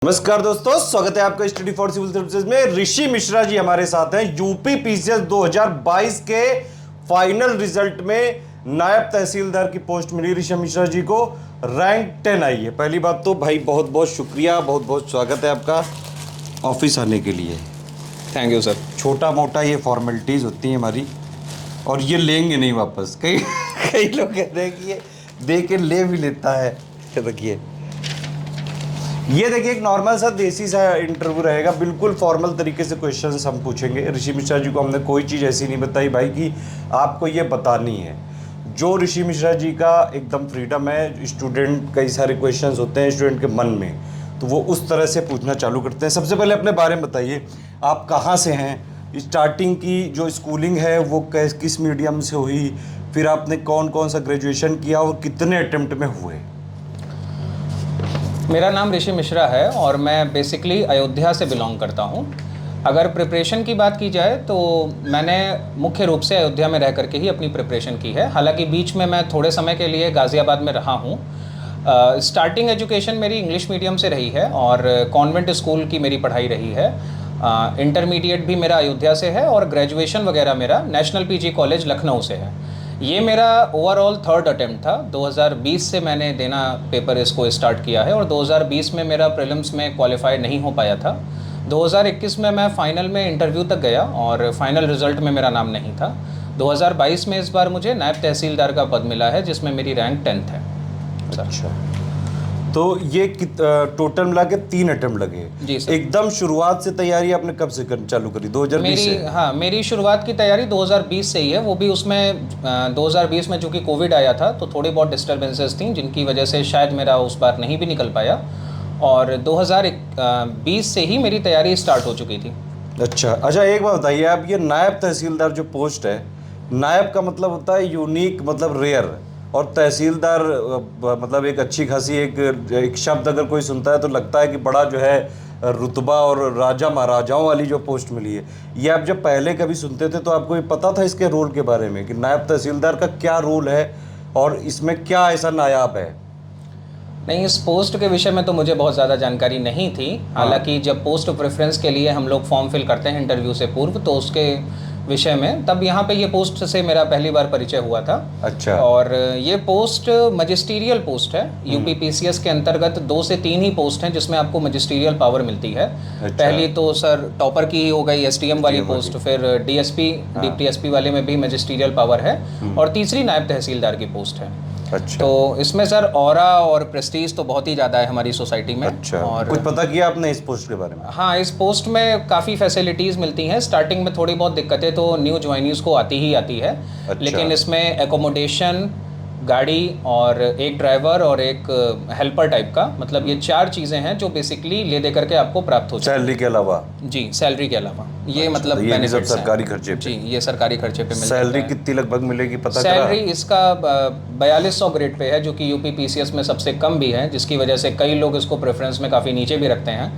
नमस्कार दोस्तों, स्वागत है आपका स्टडी फॉर सिविल सर्विसेज में। ऋषि मिश्रा जी हमारे साथ हैं। यूपी पीसीएस 2022 के फाइनल रिजल्ट में नायब तहसीलदार की पोस्ट मिली ऋषि मिश्रा जी को। रैंक 10 आई है। पहली बात तो भाई बहुत बहुत शुक्रिया, बहुत बहुत स्वागत है आपका ऑफिस आने के लिए। Thank you sir. छोटा मोटा ये फॉर्मेलिटीज़ होती हैं हमारी, और ये लेंगे नहीं वापस। कई लोग कहते हैं कि ये दे के ले भी लेता है। देखिए, ये देखिए, एक नॉर्मल सा देसी सा इंटरव्यू रहेगा। बिल्कुल फॉर्मल तरीके से क्वेश्चंस हम पूछेंगे। ऋषि मिश्रा जी को हमने कोई चीज़ ऐसी नहीं बताई भाई कि आपको ये बतानी है। जो ऋषि मिश्रा जी का एकदम फ्रीडम है। स्टूडेंट, कई सारे क्वेश्चंस होते हैं स्टूडेंट के मन में, तो वो उस तरह से पूछना चालू करते हैं। सबसे पहले अपने बारे में बताइए, आप कहाँ से हैं? स्टार्टिंग की जो स्कूलिंग है वो किस मीडियम से हुई? फिर आपने कौन कौन सा ग्रेजुएशन किया और कितने अटेम्प्ट में हुए? मेरा नाम ऋषि मिश्रा है और मैं बेसिकली अयोध्या से बिलोंग करता हूँ। अगर प्रिपरेशन की बात की जाए तो मैंने मुख्य रूप से अयोध्या में रह करके ही अपनी प्रिपरेशन की है। हालांकि बीच में मैं थोड़े समय के लिए गाज़ियाबाद में रहा हूँ। स्टार्टिंग एजुकेशन मेरी इंग्लिश मीडियम से रही है और कॉन्वेंट स्कूल की मेरी पढ़ाई रही है। इंटरमीडिएट भी मेरा अयोध्या से है और ग्रेजुएशन वगैरह मेरा नेशनल पीजी कॉलेज लखनऊ से है। ये मेरा ओवरऑल थर्ड अटेम्प्ट था। 2020 से मैंने देना पेपर इसको स्टार्ट किया है और 2020 में मेरा प्रीलिम्स में क्वालिफाई नहीं हो पाया था। 2021 में मैं फाइनल में इंटरव्यू तक गया और फाइनल रिजल्ट में मेरा नाम नहीं था। 2022 में इस बार मुझे नायब तहसीलदार का पद मिला है, जिसमें मेरी रैंक 10th है। अच्छा, तो ये टोटल मिला के 3 अटेम्प्ट लगे? जी सर। एकदम शुरुआत से तैयारी आपने कब से चालू करी? 2020 से? हाँ, मेरी शुरुआत की तैयारी 2020 से ही है। वो भी उसमें 2020 में चूँकि कोविड आया था तो थोड़ी बहुत डिस्टर्बेंसेस थी, जिनकी वजह से शायद मेरा उस बार नहीं भी निकल पाया। और 2020 से ही मेरी तैयारी स्टार्ट हो चुकी थी। अच्छा, एक बात बताइए, आप ये नायब तहसीलदार जो पोस्ट है, नायब का मतलब होता है यूनिक, मतलब रेयर, और तहसीलदार मतलब एक अच्छी खासी एक शब्द अगर कोई सुनता है तो लगता है कि बड़ा जो है रुतबा और राजा महाराजाओं वाली जो पोस्ट मिली है। ये आप जब पहले कभी सुनते थे तो आपको ये पता था इसके रोल के बारे में कि नायब तहसीलदार का क्या रोल है और इसमें क्या ऐसा नायाब है? नहीं, इस पोस्ट के विषय में तो मुझे बहुत ज़्यादा जानकारी नहीं थी। हालांकि जब पोस्ट प्रेफरेंस के लिए हम लोग फॉर्म फिल करते हैं इंटरव्यू से पूर्व, तो उसके विषय में तब यहाँ पे ये पोस्ट से मेरा पहली बार परिचय हुआ था। अच्छा। और ये पोस्ट मजिस्ट्रियल पोस्ट है। यूपी पीसीएस के अंतर्गत 2 से 3 ही पोस्ट हैं जिसमें आपको मजिस्ट्रियल पावर मिलती है। अच्छा। पहली तो सर टॉपर की ही हो गई, एसडीएम वाली पोस्ट, फिर डीएसपी, डिप्टी एसपी वाले में भी मजिस्ट्रियल पावर है, और तीसरी नायब तहसीलदार की पोस्ट है। अच्छा। तो इसमें सर ऑरा और प्रेस्टीज तो बहुत ही ज़्यादा है हमारी सोसाइटी में। अच्छा, और कुछ पता किया आपने इस पोस्ट के बारे में? हाँ, इस पोस्ट में काफ़ी फैसिलिटीज़ मिलती हैं। स्टार्टिंग में थोड़ी बहुत दिक्कतें तो न्यू ज्वाइनीज़ को आती ही है। अच्छा। लेकिन इसमें एकोमोडेशन, गाड़ी और एक ड्राइवर और एक हेल्पर टाइप का, मतलब ये 4 चीज़ें हैं जो बेसिकली ले दे करके आपको प्राप्त हो जाए। सैलरी के अलावा? जी, सैलरी के अलावा ये अच्छा, मतलब तो ये भी सब बेनिफिट्स हैं। सरकारी खर्चे पे? जी, ये सरकारी खर्चे पे मिलता है। सैलरी कितनी लगभग मिलेगी पता करा? सैलरी इसका 4200 ग्रेड पे है, जो कि यूपी पीसीएस में सबसे कम भी है, जिसकी वजह से कई लोग इसको प्रेफरेंस में काफ़ी नीचे भी रखते हैं,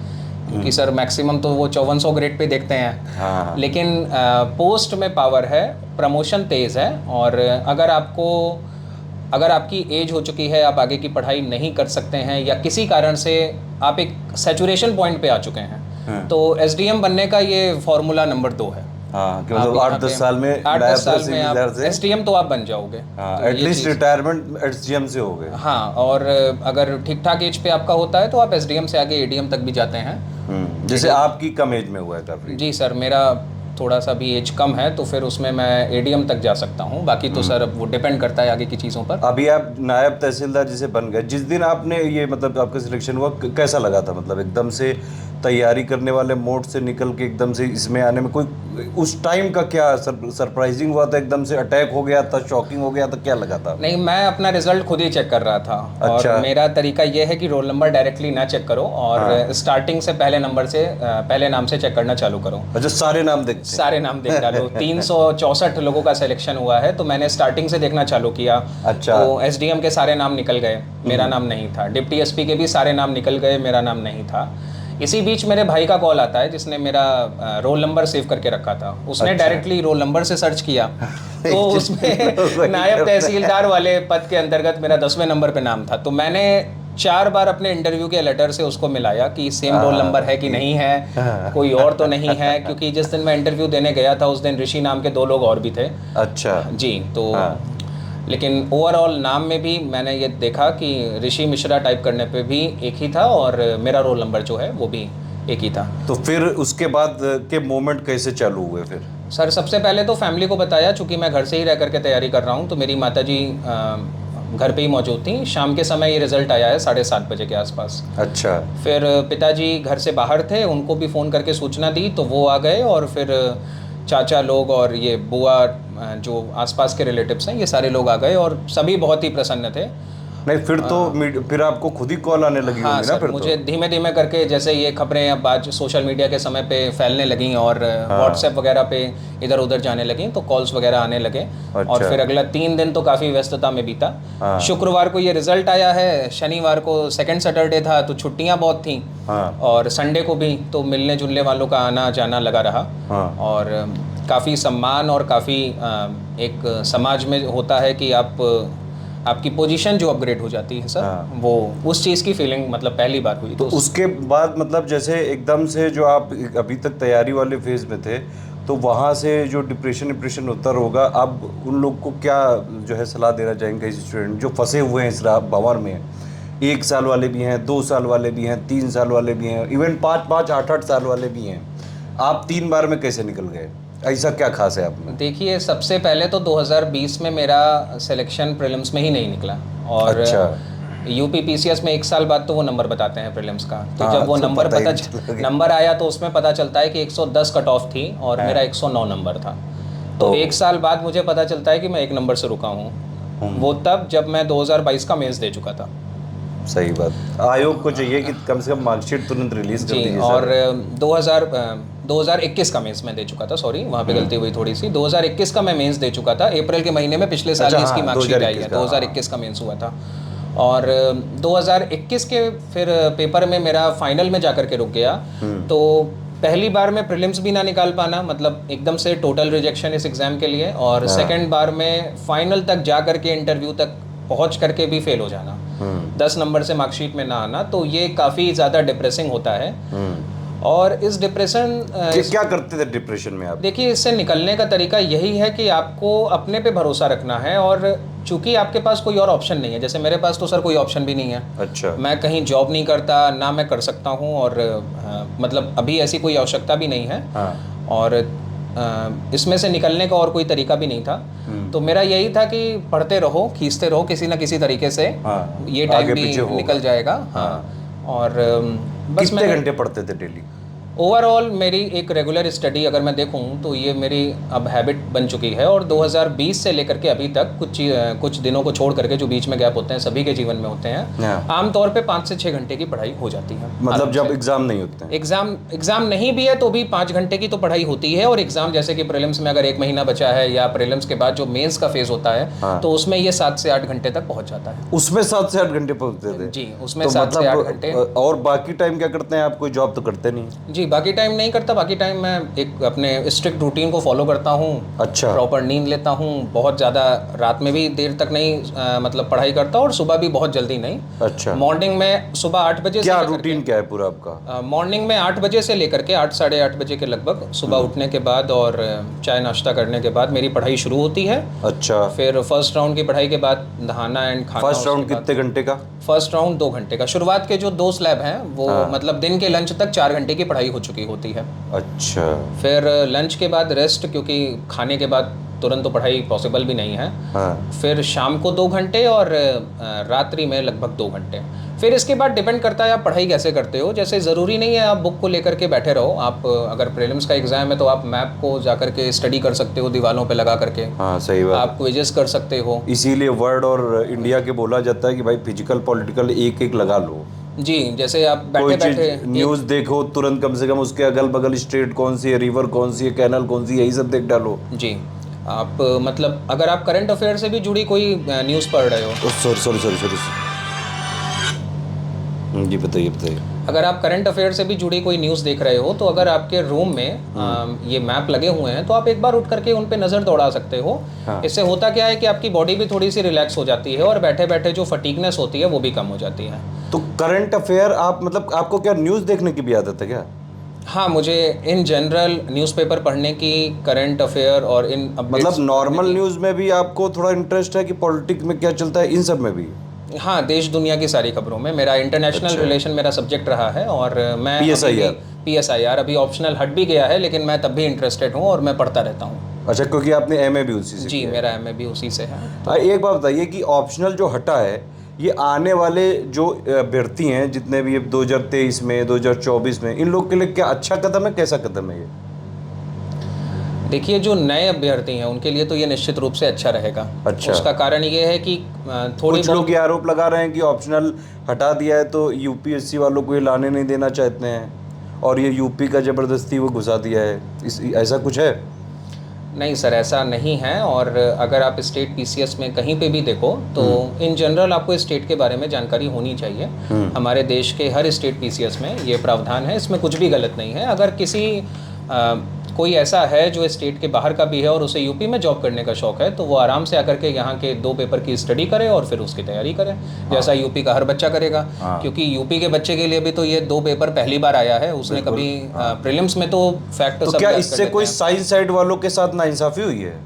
क्योंकि सर मैक्सिमम तो वो 5400 ग्रेड पे देखते हैं। हाँ। लेकिन पोस्ट में पावर है, प्रमोशन तेज़ है, और अगर आपकी एज हो चुकी है, आप आगे की पढ़ाई नहीं कर सकते हैं, या किसी कारण से आप एक सैचुरेशन पॉइंट पे आ चुके हैं, तो एसडीएम बनने का ये फॉर्मूला नंबर 2 है। हाँ, कि मतलब 8-10 साल में 8-10 साल में आप एसडीएम तो आप बन जाओगे। हाँ, एटलीस्ट रिटायरमेंट एसडीएम से हो गए। हाँ, और अगर ठीक ठाक एज पे आपका होता है तो आप एसडीएम से आगे एडीएम तक भी जाते हैं। जैसे आपकी कम एज में हुआ है काफी? जी सर, मेरा थोड़ा सा भी एज कम है, तो फिर उसमें मैं एडीएम तक जा सकता हूँ। बाकी तो सर वो डिपेंड करता है आगे की चीज़ों पर। अभी आप नायब तहसीलदार जिसे बन गए, जिस दिन आपने ये मतलब आपका सिलेक्शन हुआ, कैसा लगा था? मतलब एकदम से तैयारी करने वाले मोड से निकल के एकदम से इसमें आने में कोई उस टाइम का क्या सरप्राइजिंग हुआ था? एकदम से अटैक हो गया था, शॉकिंग हो गया था, क्या लगा था? नहीं, मैं अपना रिजल्ट खुद ही चेक कर रहा था। अच्छा। और मेरा तरीका ये है कि रोल नंबर डायरेक्टली ना चेक करो, और स्टार्टिंग से पहले नाम से चेक करना चालू करो। अच्छा, सारे नाम देखते? सारे नाम देख डालो। 364 लोगों का सिलेक्शन हुआ है, तो मैंने स्टार्टिंग से देखना चालू किया। अच्छा। तो एसडीएम के सारे नाम निकल गए, मेरा नाम नहीं था। डिप्टी एसपी के भी सारे नाम निकल गए, मेरा नाम नहीं था। इसी बीच मेरे भाई का कॉल आता है, जिसने मेरा रोल नंबर सेव करके रखा था। उसने डायरेक्टली रोल नंबर से सर्च किया, तो उसमें नायब तहसीलदार वाले पद के अंतर्गत मेरा 10वें नंबर पे नाम था। तो मैंने 4 बार अपने इंटरव्यू के लेटर से उसको मिलाया कि सेम रोल नंबर है कि नहीं है, कोई और तो नहीं है, क्योंकि जिस दिन मैं इंटरव्यू देने गया था उस दिन ऋषि नाम के 2 लोग और भी थे। अच्छा जी, तो लेकिन ओवरऑल नाम में भी मैंने ये देखा कि ऋषि मिश्रा टाइप करने पे भी एक ही था और मेरा रोल नंबर जो है वो भी एक ही था। तो फिर उसके बाद के मोमेंट कैसे चालू हुए फिर? सर सबसे पहले तो फैमिली को बताया, चूँकि मैं घर से ही रह करके तैयारी कर रहा हूँ, तो मेरी माताजी घर पे ही मौजूद थी। शाम के समय ये रिज़ल्ट आया है 7:30 बजे के आसपास। अच्छा। फिर पिताजी घर से बाहर थे, उनको भी फ़ोन करके सूचना दी तो वो आ गए, और फिर चाचा लोग और ये बुआ जो आसपास के रिलेटिव्स हैं ये सारे लोग आ गए और सभी बहुत ही प्रसन्न थे। नहीं फिर तो फिर आपको खुद ही कॉल आने लगी हाँ होगी ना सर, फिर मुझे धीमे धीमे करके जैसे ये खबरें अब आज सोशल मीडिया के समय पे फैलने लगीं और व्हाट्सएप वगैरह पे इधर उधर जाने लगी, तो कॉल्स वगैरह आने लगे। अच्छा। और फिर अगला 3 दिन तो काफ़ी व्यस्तता में बीता। शुक्रवार को ये रिजल्ट आया है, शनिवार को सेकंड सैटरडे था तो छुट्टियां बहुत थी, और संडे को भी तो मिलने जुलने वालों का आना जाना लगा रहा। और काफ़ी सम्मान और काफ़ी एक समाज में होता है कि आपकी पोजीशन जो अपग्रेड हो जाती है सर, वो उस चीज़ की फीलिंग मतलब पहली बार हुई। तो उसके बाद मतलब जैसे एकदम से जो आप अभी तक तैयारी वाले फेज में थे, तो वहाँ से जो डिप्रेशन होता होगा, अब उन लोग को क्या जो है सलाह देना चाहेंगे स्टूडेंट जो फंसे हुए हैं इस भंवर में? 1 साल वाले भी हैं, 2 साल वाले भी हैं, 3 साल वाले भी हैं, इवन 5-5, 8-8 साल वाले भी हैं। आप 3 बार में कैसे निकल गए? ऐसा क्या खास है आप में? देखिए, सबसे पहले तो 2020 में मेरा सिलेक्शन प्रीलिम्स में ही नहीं निकला, और अच्छा। यूपीपीसीएस में 1 साल बाद तो वो नंबर बताते हैं प्रीलिम्स का, तो जब वो नंबर आया तो उसमें पता चलता है कि 110 कट ऑफ थी और मेरा 109 नंबर था। तो 1 साल बाद मुझे पता चलता है कि मैं 1 नंबर से रुका हूँ। वो तब जब मैं 2022 का मेंस दे चुका था। सही बात। आयोग को चाहिए कि कम से कम मार्कशीट तुरंत रिलीज कर दीजिए। और 2021 का मेंस मैं दे चुका था, सॉरी वहाँ पे गलती हुई थोड़ी सी। 2021 का मैं मेंस दे चुका था, अप्रैल के महीने में पिछले साल ही इसकी मार्कशीट आई है। 2021 का मेंस हुआ था, और 2021 के फिर पेपर में मेरा फाइनल में जाकर के रुक गया। तो पहली बार में प्रीलिम्स भी ना निकाल पाना, मतलब एकदम से टोटल रिजेक्शन इस एग्ज़ाम के लिए, और सेकेंड बार में फाइनल तक जा करके इंटरव्यू तक पहुंच करके भी फेल हो जाना, 10 नंबर से मार्कशीट में ना आना, तो ये काफ़ी ज़्यादा डिप्रेसिंग होता है। और इस डिप्रेशन क्या करते थे डिप्रेशन में आप? देखिए, इससे निकलने का तरीका यही है कि आपको अपने पे भरोसा रखना है, और चूंकि आपके पास कोई और ऑप्शन नहीं है, जैसे मेरे पास तो सर कोई ऑप्शन भी नहीं है। अच्छा। मैं कहीं जॉब नहीं करता, ना मैं कर सकता हूँ, और मतलब अभी ऐसी कोई आवश्यकता भी नहीं है। और इसमें से निकलने का और कोई तरीका भी नहीं था। तो मेरा यही था कि पढ़ते रहो, खींचते रहो किसी ना किसी तरीके से, ये टाइम भी निकल जाएगा। और बस कितने घंटे पढ़ते थे डेली? ओवरऑल मेरी एक रेगुलर स्टडी अगर मैं देखूं तो ये मेरी अब हैबिट बन चुकी है, और 2020 से लेकर के अभी तक कुछ दिनों को छोड़ करके जो बीच में गैप होते हैं सभी के जीवन में होते हैं, आमतौर पे 5 से 6 घंटे की पढ़ाई हो जाती है। मतलब जब एग्जाम नहीं होते हैं? एग्जाम नहीं भी है तो भी 5 घंटे की तो पढ़ाई होती है, और एग्जाम जैसे कि प्रीलिम्स में अगर 1 महीना बचा है, या प्रीलिम्स के बाद जो मेंस का फेज होता है तो उसमें ये 7 से 8 घंटे तक पहुंच जाता है। उसमें 7 से 8 घंटे पहुंचते थे? जी, उसमें 7 से 8 घंटे। और बाकी टाइम क्या करते हैं आप? कोई जॉब तो करते नहीं? जी, बाकी टाइम नहीं करता। बाकी टाइम मैं एक अपने स्ट्रिक्ट रूटीन को फॉलो करता हूँ। अच्छा। प्रॉपर नींद लेता हूँ, बहुत ज़्यादा रात में भी देर तक नहीं मतलब पढ़ाई करता, और सुबह भी बहुत जल्दी नहीं। अच्छा। मॉर्निंग में सुबह 8 बजे क्या रूटीन क्या है पूरा आपका? मॉर्निंग में 8 बजे से लेकर के 8 साढ़े 8 बजे के लगभग सुबह उठने के बाद और चाय नाश्ता करने के बाद मेरी पढ़ाई शुरू होती है। अच्छा। फिर फर्स्ट राउंड की पढ़ाई के बाद नहाना एंड खाना। फर्स्ट राउंड कितने घंटे का? फर्स्ट राउंड 2 घंटे का। शुरुआत के जो 2 स्लैब हैं वो मतलब दिन के लंच तक 4 घंटे की पढ़ाई हो चुकी होती है। अच्छा। फिर लंच के बाद रेस्ट, क्योंकि खाने के बाद तुरंत तो पढ़ाई पॉसिबल भी नहीं है। फिर शाम को 2 घंटे और रात्रि में लगभग 2 घंटे। फिर इसके बाद डिपेंड करता है आप पढ़ाई कैसे करते हो। जैसे ज़रूरी नहीं है आप बुक को लेकर के बैठे रहो। आप अगर प्रीलिम्स का एग्जाम है तो आप मैप को जाकर के स्टडी कर सकते हो दीवालों पे लगा करके। हाँ, सही बात। आप क्विजेस कर सकते हो। इसीलिए वर्ल्ड और इंडिया के बोला जाता है कि भाई फिजिकल पॉलिटिकल एक एक लगा लो। जी, जैसे आप बैठे बैठे न्यूज़ देखो तुरंत, कम से कम उसके अगल बगल स्टेट कौन सी है, रिवर कौन सी है, कैनल कौन सी है, यही सब देख डालो। जी, आप मतलब अगर आप करंट अफेयर से भी जुड़ी कोई न्यूज़ पढ़ रहे हो। सॉरी जी, बताइए। अगर आप करंट अफेयर से भी जुड़ी कोई न्यूज़ देख रहे हो तो अगर आपके रूम में ये मैप लगे हुए हैं तो आप एक बार उठ करके उन पे नज़र दौड़ा सकते हो। इससे होता क्या है कि आपकी बॉडी भी थोड़ी सी रिलैक्स हो जाती है और बैठे बैठे जो फटीगनेस होती है वो भी कम हो जाती है। तो करंट अफेयर आप मतलब आपको क्या न्यूज़ देखने की भी आदत है क्या? हाँ, मुझे इन जनरल न्यूज़पेपर पढ़ने की, करंट अफेयर और इन अपडेट्स मतलब नॉर्मल न्यूज़ में भी आपको थोड़ा इंटरेस्ट है कि पॉलिटिक्स में क्या चलता है इन सब में भी? हाँ, देश दुनिया की सारी खबरों में। मेरा इंटरनेशनल अच्छा। रिलेशन मेरा सब्जेक्ट रहा है और मैं PSIR। PSIR अभी ऑप्शनल हट भी गया है, लेकिन मैं तब भी इंटरेस्टेड हूँ और मैं पढ़ता रहता हूँ। अच्छा, क्योंकि आपने MA भी उसी से जी, किया है। मेरा MA भी उसी से है। एक बात बताइए कि ऑप्शनल जो हटा है, ये आने वाले जो अभ्यर्थी हैं जितने भी 2023 में 2024 में, इन लोग के लिए क्या अच्छा कदम है, कैसा कदम है ये? देखिए, जो नए अभ्यर्थी हैं उनके लिए तो ये निश्चित रूप से अच्छा रहेगा। अच्छा। उसका कारण ये है कि थोड़ी कुछ लोग ये आरोप लगा रहे हैं कि ऑप्शनल हटा दिया है तो UPSC वालों को ये लाने नहीं देना चाहते हैं और ये यूपी का ज़बरदस्ती वो घुसा दिया है, ऐसा कुछ है? नहीं सर, ऐसा नहीं है। और अगर आप स्टेट PCS में कहीं पे भी देखो तो इन जनरल आपको स्टेट के बारे में जानकारी होनी चाहिए। हमारे देश के हर स्टेट PCS में ये प्रावधान है, इसमें कुछ भी गलत नहीं है। अगर किसी कोई ऐसा है जो स्टेट के बाहर का भी है और उसे यूपी में जॉब करने का शौक है, तो वो आराम से आकर के यहाँ के 2 पेपर की स्टडी करे और फिर उसकी तैयारी करे, जैसा यूपी का हर बच्चा करेगा। क्योंकि यूपी के बच्चे के लिए भी तो ये 2 पेपर पहली बार आया है, उसने कभी प्रीलिम्स में तो फैक्ट तो क्या इससे कोई साइंस साइड वालों के साथ नाइंसाफी हुई है?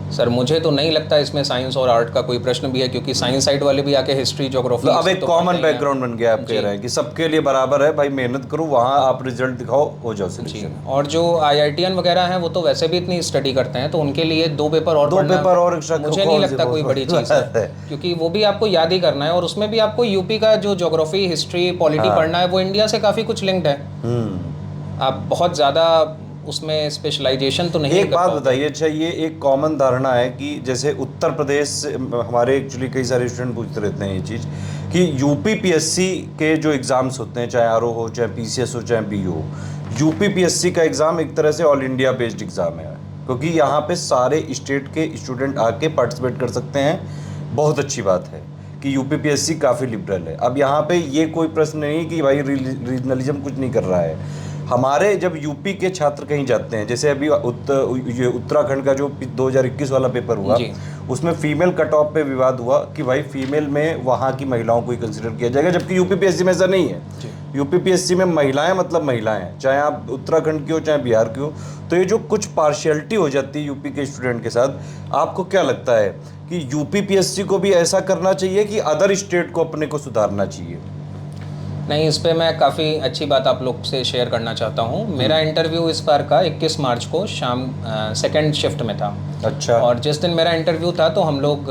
सर, मुझे तो नहीं लगता इसमें साइंस और आर्ट का कोई प्रश्न भी है, क्योंकि साइंस साइड वाले भी आके हिस्ट्री, ज्योग्राफी अब एक कॉमन बैकग्राउंड बन गया, आप कह रहे हैं कि सबके लिए बराबर है भाई, मेहनत करो, वहाँ आप रिजल्ट दिखाओ, हो जाओ सिलेक्शन। और जो IITian वगैरह हैं वो तो वैसे भी इतनी स्टडी करते हैं, तो उनके लिए 2 पेपर और पढ़ना मुझे नहीं लगता कोई बड़ी चीज़ है, क्योंकि वो भी आपको याद ही करना है और उसमें भी आपको यूपी का जो ज्योग्राफी, हिस्ट्री, पॉलिटी पढ़ना है, वो इंडिया से काफ़ी कुछ लिंक्ड है। आप बहुत ज़्यादा उसमें स्पेशलाइजेशन तो नहीं। एक बात बताइए, अच्छा ये एक कॉमन धारणा है कि जैसे उत्तर प्रदेश हमारे एक्चुअली कई सारे स्टूडेंट पूछते रहते हैं ये चीज़ कि UPPSC के जो एग्ज़ाम्स होते हैं, चाहे RO हो, चाहे PCS हो, चाहे BO, UPPSC का एग्ज़ाम एक तरह से ऑल इंडिया बेस्ड एग्ज़ाम है, क्योंकि यहाँ पे सारे स्टेट के स्टूडेंट आके पार्टिसिपेट कर सकते हैं। बहुत अच्छी बात है कि UPPSC काफ़ी लिबरल है। अब यहाँ पे ये कोई प्रश्न नहीं कि भाई रीजनलिज्म कुछ नहीं कर रहा है। हमारे जब यूपी के छात्र कहीं जाते हैं, जैसे अभी ये उत्तराखंड का जो 2021 वाला पेपर हुआ, उसमें फीमेल कट ऑफ पे विवाद हुआ कि भाई फीमेल में वहाँ की महिलाओं को ही कंसिडर किया जाएगा, जबकि UPPSC में ऐसा नहीं है। UPPSC में महिलाएं मतलब महिलाएं हैं, चाहे आप उत्तराखंड की हो चाहे बिहार की हो। तो ये जो कुछ पार्शियलिटी हो जाती है यूपी के स्टूडेंट के साथ, आपको क्या लगता है कि UPPSC को भी ऐसा करना चाहिए कि अदर स्टेट को अपने को सुधारना चाहिए? नहीं, इस पे मैं काफ़ी अच्छी बात आप लोग से शेयर करना चाहता हूँ। मेरा इंटरव्यू इस बार का 21 मार्च को शाम 2nd शिफ्ट में था। अच्छा। और जिस दिन मेरा इंटरव्यू था तो हम लोग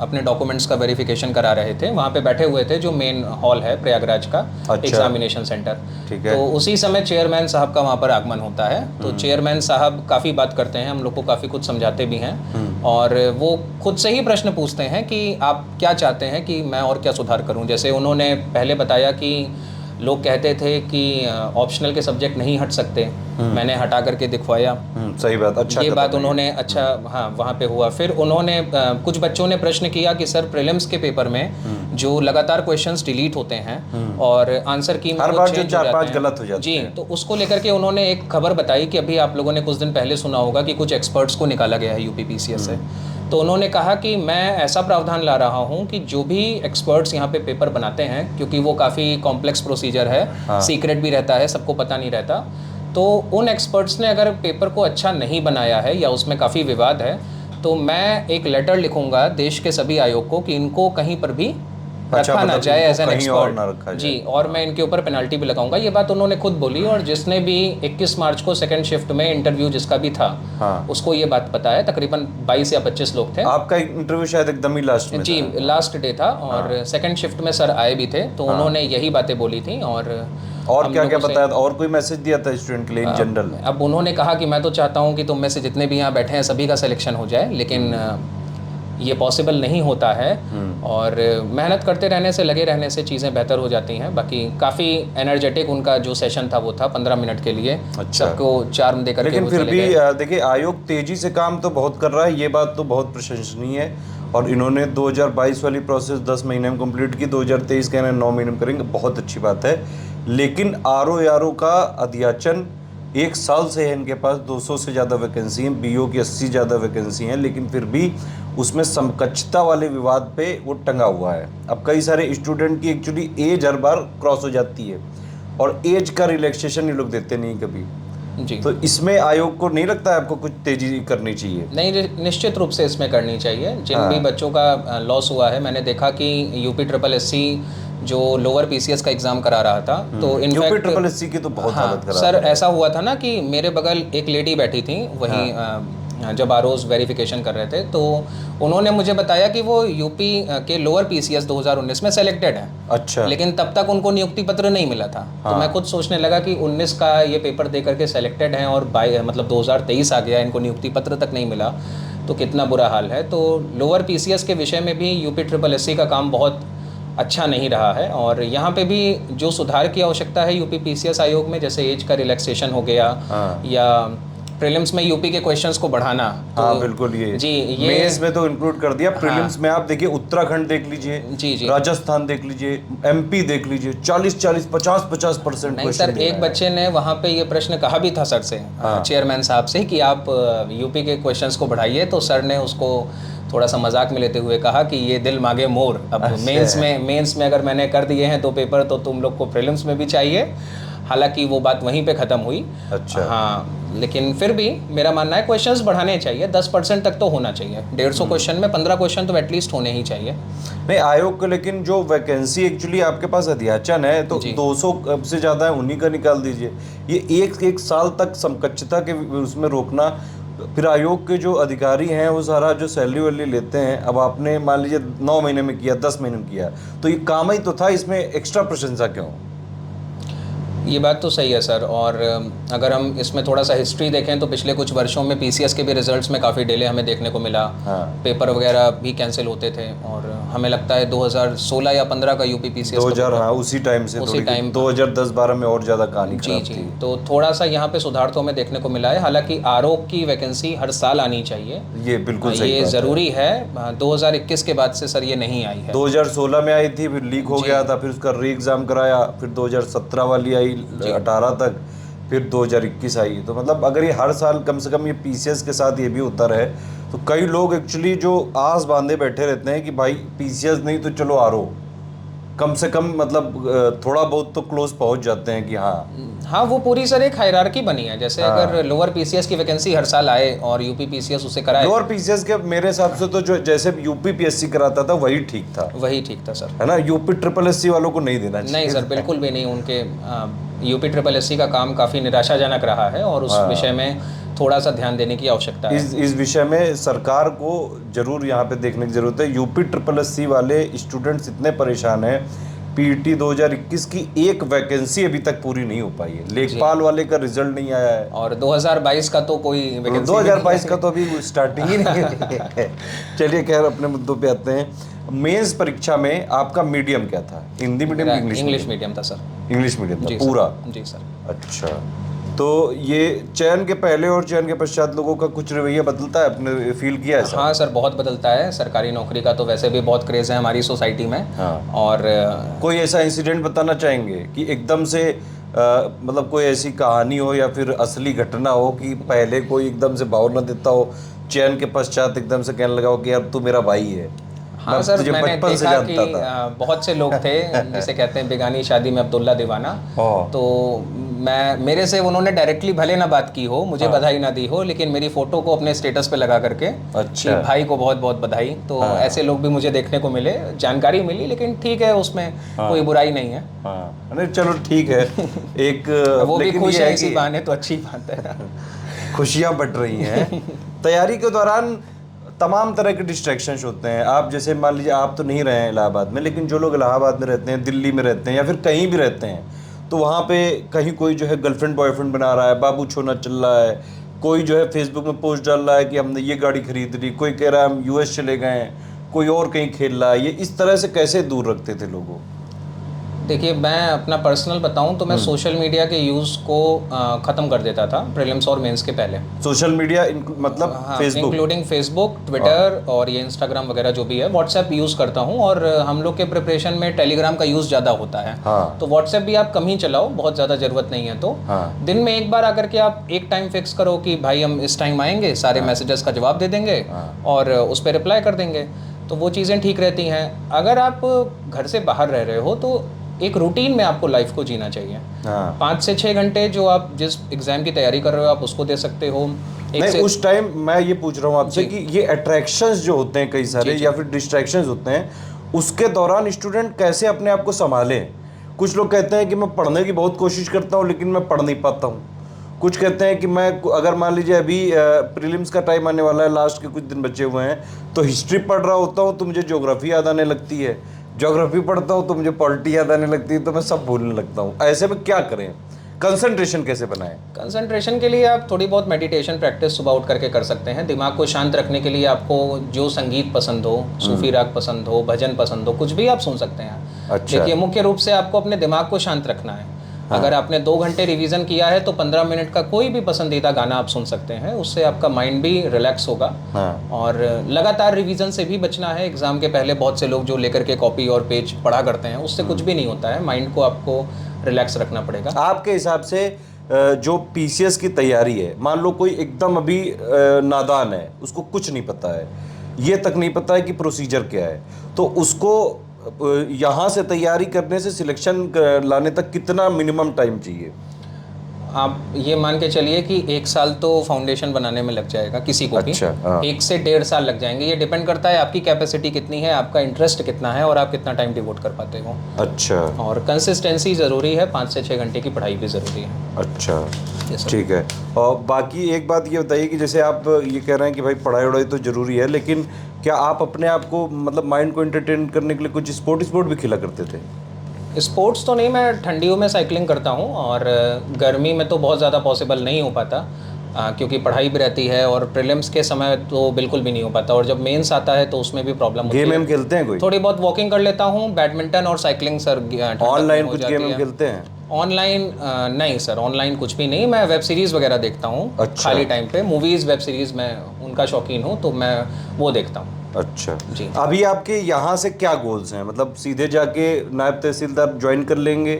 अपने डॉक्यूमेंट्स का वेरिफिकेशन करा रहे थे, वहाँ पे बैठे हुए थे जो मेन हॉल है प्रयागराज का। अच्छा। Examination centre. ठीक है। तो उसी समय चेयरमैन साहब का वहाँ पर आगमन होता है। तो चेयरमैन साहब काफ़ी बात करते हैं, हम लोग को काफ़ी कुछ समझाते भी हैं और वो खुद से ही प्रश्न पूछते हैं कि आप क्या चाहते हैं कि मैं और क्या सुधार करूं। जैसे उन्होंने पहले बताया कि लोग कहते थे कि ऑप्शनल के सब्जेक्ट नहीं हट सकते, मैंने हटा करके दिखवाया। सही बात, अच्छा ये बात उन्होंने अच्छा हाँ वहाँ पे हुआ। फिर उन्होंने कुछ बच्चों ने प्रश्न किया कि सर प्रीलिम्स के पेपर में जो लगातार क्वेश्चंस डिलीट होते हैं और आंसर की हर बार जो 4-5 गलत हो जाते जी, तो उसको लेकर के उन्होंने एक खबर बताई कि अभी आप लोगों ने कुछ दिन पहले सुना होगा कि कुछ एक्सपर्ट्स को निकाला गया है UPPCS से। तो उन्होंने कहा कि मैं ऐसा प्रावधान ला रहा हूं कि जो भी एक्सपर्ट्स यहाँ पे पेपर बनाते हैं, क्योंकि वो काफ़ी कॉम्प्लेक्स प्रोसीजर है, सीक्रेट भी रहता है, सबको पता नहीं रहता, तो उन एक्सपर्ट्स ने अगर पेपर को अच्छा नहीं बनाया है या उसमें काफ़ी विवाद है, तो मैं एक लेटर लिखूंगा देश के सभी आयोग को कि इनको कहीं पर भी रखा ना जाए एज एन एक्सपर्ट जी, और मैं इनके ऊपर पेनल्टी भी लगाऊंगा। ये बात उन्होंने खुद बोली और जिसने भी 21 मार्च को 2nd शिफ्ट में इंटरव्यू जिसका भी था उसको ये बात पता है। तकरीबन 22 या 25 लोग थे। आपका इंटरव्यू शायद एकदम ही लास्ट में जी, लास्ट डे था और 2nd शिफ्ट में सर आए भी थे, तो उन्होंने यही बातें बोली थी। और क्या क्या बताया था और कोई मैसेज दिया था स्टूडेंट के लिए इन जनरल? अब उन्होंने कहा कि मैं तो चाहता हूँ कि तुम में से जितने भी यहाँ बैठे हैं सभी का सिलेक्शन हो जाए, लेकिन ये पॉसिबल नहीं होता है और मेहनत करते रहने से, लगे रहने से चीज़ें बेहतर हो जाती हैं। बाकी काफ़ी एनर्जेटिक उनका जो सेशन था वो था 15 मिनट के लिए। अच्छा। सबको चार्म देकर के लेकिन फिर भी देखिए आयोग तेजी से काम तो बहुत कर रहा है, ये बात तो बहुत प्रशंसनीय है। और इन्होंने 2022 वाली प्रोसेस 10 महीने में कंप्लीट की, 2023 कह रहे हैं 9 महीने में करेंगे, बहुत अच्छी बात है। लेकिन RO का अध्याचन 1 साल से है, इनके पास 200 से ज़्यादा वैकेंसी हैं, BO की 80 ज़्यादा वैकेंसी हैं, लेकिन फिर भी उसमें समकक्षता वाले विवाद पे वो टंगा हुआ है। अब कई सारे स्टूडेंट की एक्चुअली एज हर बार क्रॉस हो जाती है और एज का रिलैक्सेशन ये लोग देते नहीं कभी। जी। तो इसमें आयोग को नहीं लगता है आपको कुछ तेजी करनी चाहिए? नहीं, निश्चित रूप से इसमें करनी चाहिए। जिन भी बच्चों का लॉस हुआ है, मैंने देखा कि यूपी ट्रिपल एससी जो लोअर पीसीएस का एग्जाम करा रहा था, तो यूपी ट्रिपल एससी की तो बहुत हालत खराब सर है। ऐसा हुआ था ना कि मेरे बगल एक लेडी बैठी थी वहीं जब आरओज वेरिफिकेशन कर रहे थे, तो उन्होंने मुझे बताया कि वो यूपी के लोअर पीसीएस 2019 में सेलेक्टेड है। अच्छा। लेकिन तब तक उनको नियुक्ति पत्र नहीं मिला था। तो मैं खुद सोचने लगा कि 19 का ये पेपर दे करके सेलेक्टेड हैं और मतलब 2023 आ गया, इनको नियुक्ति पत्र तक नहीं मिला, तो कितना बुरा हाल है। तो लोअर पीसीएस के विषय में भी यूपी ट्रिपल एससी का काम बहुत अच्छा नहीं रहा है और यहाँ पे भी जो सुधार की आवश्यकता है यूपी पीसीएस आयोग में, जैसे एज का रिलैक्सेशन हो गया या प्रीलिम्स में यूपी के क्वेश्चंस को बढ़ाना। तो हाँ बिल्कुल, ये जी, ये मेंस में तो इंक्लूड कर दिया। प्रीलिम्स में आप देखिए उत्तराखंड देख लीजिए, जी जी, राजस्थान देख लीजिए, एमपी देख लीजिए, 40-40, 50-50% नहीं सर, एक बच्चे ने वहाँ पे ये प्रश्न कहा भी था सर से, चेयरमैन साहब से, कि आप यूपी के क्वेश्चंस को बढ़ाइए, तो सर ने उसको थोड़ा सा मजाक में लेते हुए कहा कि ये दिल मांगे मोर। अब मेंस में अगर मैंने कर दिए हैं 2 पेपर, तो तुम लोग को प्रीलिम्स में भी चाहिए। हालांकि वो बात वहीं पे ख़त्म हुई। अच्छा। हाँ, लेकिन फिर भी मेरा मानना है क्वेश्चंस बढ़ाने चाहिए, 10% तक तो होना चाहिए। 150 क्वेश्चन में 15 क्वेश्चन तो एटलीस्ट होने ही चाहिए। नहीं आयोग को, लेकिन जो वैकेंसी एक्चुअली आपके पास अध्याचन है तो 200 से ज़्यादा है, उन्हीं का निकाल दीजिए। ये एक साल तक समकक्षता के उसमें रोकना, फिर आयोग के जो अधिकारी हैं वो सारा जो सैलरी वैलरी लेते हैं। अब आपने मान लीजिए 9 महीने में किया, 10 महीने में किया, तो ये काम ही तो था, इसमें एक्स्ट्रा प्रशंसा क्यों? ये बात तो सही है सर। और अगर हम इसमें थोड़ा सा हिस्ट्री देखें तो पिछले कुछ वर्षों में पीसीएस के भी रिजल्ट्स में काफ़ी डिले हमें देखने को मिला। पेपर वगैरह भी कैंसिल होते थे और हमें लगता है 2016 या 15 का यूपी पीसीएस 2000, हाँ उसी टाइम से, उसी टाइम 2010-12 में और ज़्यादा कहानी खराब जी, थी। तो थोड़ा सा यहाँ पे सुधार तो हमें देखने को मिला है। हालांकि आरोप की वैकेंसी हर साल आनी चाहिए, ये बिल्कुल सही ये ज़रूरी है। 2021 के बाद से सर ये नहीं आई है। 2016 में आई थी, फिर लीक हो गया था, फिर उसका री एग्ज़ाम कराया, फिर 2017 वाली आई 18 तक, फिर 2021 आई। तो मतलब अगर ये हर साल कम से कम ये पीसीएस के साथ ये भी होता रहे, तो कई लोग एक्चुअली जो आस बांधे बैठे रहते हैं कि भाई पीसीएस नहीं तो चलो आरओ, कम से कम मतलब थोड़ा बहुत तो क्लोज पहुंच जाते हैं कि हाँ वो पूरी सर एक हायरार्की बनी है। जैसे अगर लोअर पीसीएस की वैकेंसी हर साल आए और यूपी पीसीएस उसे कराए, लोअर पीसीएस के मेरे हिसाब से तो जो जैसे यूपी पीएससी कराता था वही ठीक था, सर, है ना। यूपी ट्रिपल एससी वालों को नहीं देना चाहिए। नहीं सर, बिल्कुल भी नहीं। उनके यूपी ट्रिपल एससी का काम काफ़ी निराशाजनक रहा है और उस विषय में थोड़ा सा ध्यान देने की आवश्यकता है। इस विषय में सरकार को जरूर यहाँ पे देखने की जरूरत है। यूपी ट्रिपल एससी वाले स्टूडेंट्स इतने परेशान हैं, पीईटी 2021 की एक वैकेंसी अभी तक पूरी नहीं हो पाई है। लेखपाल वाले का रिजल्ट नहीं आया है और 2022 का तो कोई वैकेंसी 2022 का तो अभी स्टार्टिंग ही नहीं है। चलिए खैर अपने मुद्दों पे आते हैं। मेंस परीक्षा में आपका मीडियम क्या था? हिंदी मीडियम, इंग्लिश मीडियम था सर। इंग्लिश मीडियम था पूरा? जी सर। अच्छा, तो ये चयन के पहले और चयन के पश्चात लोगों का कुछ रवैया बदलता है, आपने फील किया है? हाँ सर, बहुत बदलता है। सरकारी नौकरी का तो वैसे भी बहुत क्रेज़ है हमारी सोसाइटी में। हाँ। और कोई ऐसा इंसिडेंट बताना चाहेंगे कि एकदम से मतलब कोई ऐसी कहानी हो या फिर असली घटना हो कि पहले कोई एकदम से भाव न देता हो, चयन के पश्चात एकदम से कहने लगा हो कि यार तू मेरा भाई है? हाँ सर, मैंने देखा कि बहुत से लोग थे जिसे कहते हैं बेगानी शादी में अब्दुल्ला दीवाना। तो मेरे से उन्होंने डायरेक्टली भले ना बात की हो, मुझे बधाई ना दी हो, लेकिन मेरी फोटो को अपने स्टेटस पे लगा करके कि भाई को बहुत बहुत बधाई। तो ऐसे लोग भी मुझे देखने को मिले, जानकारी मिली, लेकिन ठीक है, उसमें कोई बुराई नहीं है। नहीं चलो ठीक है, एक वो भी खुश है इसी बहाने, तो अच्छी बात है। खुशियाँ बट रही हैं। तैयारी के दौरान तमाम तरह के डिस्ट्रैक्शंस होते हैं। आप जैसे मान लीजिए आप तो नहीं रहे हैं इलाहाबाद में, लेकिन जो लोग इलाहाबाद में रहते हैं, दिल्ली में रहते हैं या फिर कहीं भी रहते हैं, तो वहाँ पे कहीं कोई जो है गर्लफ्रेंड बॉयफ्रेंड बना रहा है, बाबू छोना चल रहा है, कोई जो है फेसबुक में पोस्ट डाल रहा है कि हमने ये गाड़ी खरीद ली, कोई कह रहा है हम यूएस चले गए हैं, कोई और कहीं खेल रहा है। ये इस तरह से कैसे दूर रखते थे लोगों? देखिए, मैं अपना पर्सनल बताऊं तो मैं सोशल मीडिया के यूज़ को ख़त्म कर देता था प्रीलिम्स और मेंस के पहले। सोशल मीडिया मतलब हाँ, फेसबुक, इंक्लूडिंग फेसबुक, ट्विटर और ये इंस्टाग्राम वगैरह जो भी है। व्हाट्सएप यूज़ करता हूँ, और हम लोग के प्रिपरेशन में टेलीग्राम का यूज़ ज़्यादा होता है। हाँ। तो व्हाट्सएप भी आप कम ही चलाओ, बहुत ज़्यादा ज़रूरत नहीं है तो। हाँ। दिन में एक बार आकर के आप एक टाइम फिक्स करो कि भाई हम इस टाइम आएंगे, सारे मैसेजेस का जवाब दे देंगे और उस पर रिप्लाई कर देंगे, तो वो चीज़ें ठीक रहती हैं। अगर आप घर से बाहर रह रहे हो तो एक रूटीन में आपको लाइफ को जीना चाहिए। हाँ। 5 से 6 घंटे जो आप जिस एग्ज़ाम की तैयारी कर रहे हो आप उसको दे सकते हो। नहीं, उस टाइम मैं ये पूछ रहा हूँ आपसे कि ये अट्रैक्शंस जो होते हैं कई सारे या फिर डिस्ट्रैक्शंस होते हैं, उसके दौरान स्टूडेंट कैसे अपने आप को संभालें? कुछ लोग कहते हैं कि मैं पढ़ने की बहुत कोशिश करता हूँ लेकिन मैं पढ़ नहीं पाता हूँ। कुछ कहते हैं कि मैं अगर मान लीजिए अभी प्रीलिम्स का टाइम आने वाला है, लास्ट के कुछ दिन बचे हुए हैं, तो हिस्ट्री पढ़ रहा होता हूँ तो मुझे ज्योग्राफी याद आने लगती है, ज्योग्राफी पढ़ता हूँ तो मुझे पॉलिटी याद आने लगती है, तो मैं सब भूलने लगता हूँ। ऐसे में क्या करें? कंसंट्रेशन कैसे बनाएं? कंसंट्रेशन के लिए आप थोड़ी बहुत मेडिटेशन प्रैक्टिस सुबह उठ करके कर सकते हैं। दिमाग को शांत रखने के लिए आपको जो संगीत पसंद हो, सूफी राग पसंद हो, भजन पसंद हो, कुछ भी आप सुन सकते हैं। अच्छा। देखिए, मुख्य रूप से आपको अपने दिमाग को शांत रखना है। अगर आपने 2 घंटे रिवीजन किया है तो 15 मिनट का कोई भी पसंदीदा गाना आप सुन सकते हैं, उससे आपका माइंड भी रिलैक्स होगा। और लगातार रिवीजन से भी बचना है। एग्ज़ाम के पहले बहुत से लोग जो लेकर के कॉपी और पेज पढ़ा करते हैं, उससे कुछ भी नहीं होता है। माइंड को आपको रिलैक्स रखना पड़ेगा। आपके हिसाब से जो पीसीएस की तैयारी है, मान लो कोई एकदम अभी नादान है, उसको कुछ नहीं पता है, ये तक नहीं पता है कि प्रोसीजर क्या है, तो उसको यहाँ से तैयारी करने से सिलेक्शन लाने तक कितना मिनिमम टाइम चाहिए? आप ये मान के चलिए कि 1 साल तो फाउंडेशन बनाने में लग जाएगा किसी को भी। अच्छा, हाँ। 1 से 1.5 साल लग जाएंगे। ये डिपेंड करता है आपकी कैपेसिटी कितनी है, आपका इंटरेस्ट कितना है और आप कितना टाइम डिवोट कर पाते हो। अच्छा। और कंसिस्टेंसी ज़रूरी है, 5 से 6 घंटे की पढ़ाई भी ज़रूरी है। अच्छा, ठीक है। और बाकी एक बात ये बताइए कि जैसे आप ये कह रहे हैं कि भाई पढ़ाई वढ़ाई तो ज़रूरी है, लेकिन क्या आप अपने आप को मतलब माइंड को एंटरटेन करने के लिए कुछ स्पोर्ट भी खेला करते थे? स्पोर्ट्स तो नहीं, मैं ठंडियों में साइकिलिंग करता हूँ, और गर्मी में तो बहुत ज़्यादा पॉसिबल नहीं हो पाता क्योंकि पढ़ाई भी रहती है, और प्रीलिम्स के समय तो बिल्कुल भी नहीं हो पाता, और जब मेंस आता है तो उसमें भी प्रॉब्लम होती है। गेम खेलते हैं कोई? थोड़ी बहुत वॉकिंग कर लेता हूँ, बैडमिंटन और साइकिलिंग सर। ऑनलाइन कुछ गेम खेलते हैं? ऑनलाइन नहीं सर, ऑनलाइन कुछ भी नहीं। मैं वेब सीरीज़ वगैरह देखता हूँ। अच्छा। खाली टाइम पे मूवीज़, वेब सीरीज़ मैं उनका शौकीन हूँ, तो मैं वो देखता हूँ। अच्छा जी। अभी आपके यहाँ से क्या गोल्स हैं? मतलब सीधे जाके नायब तहसीलदार ज्वाइन कर लेंगे,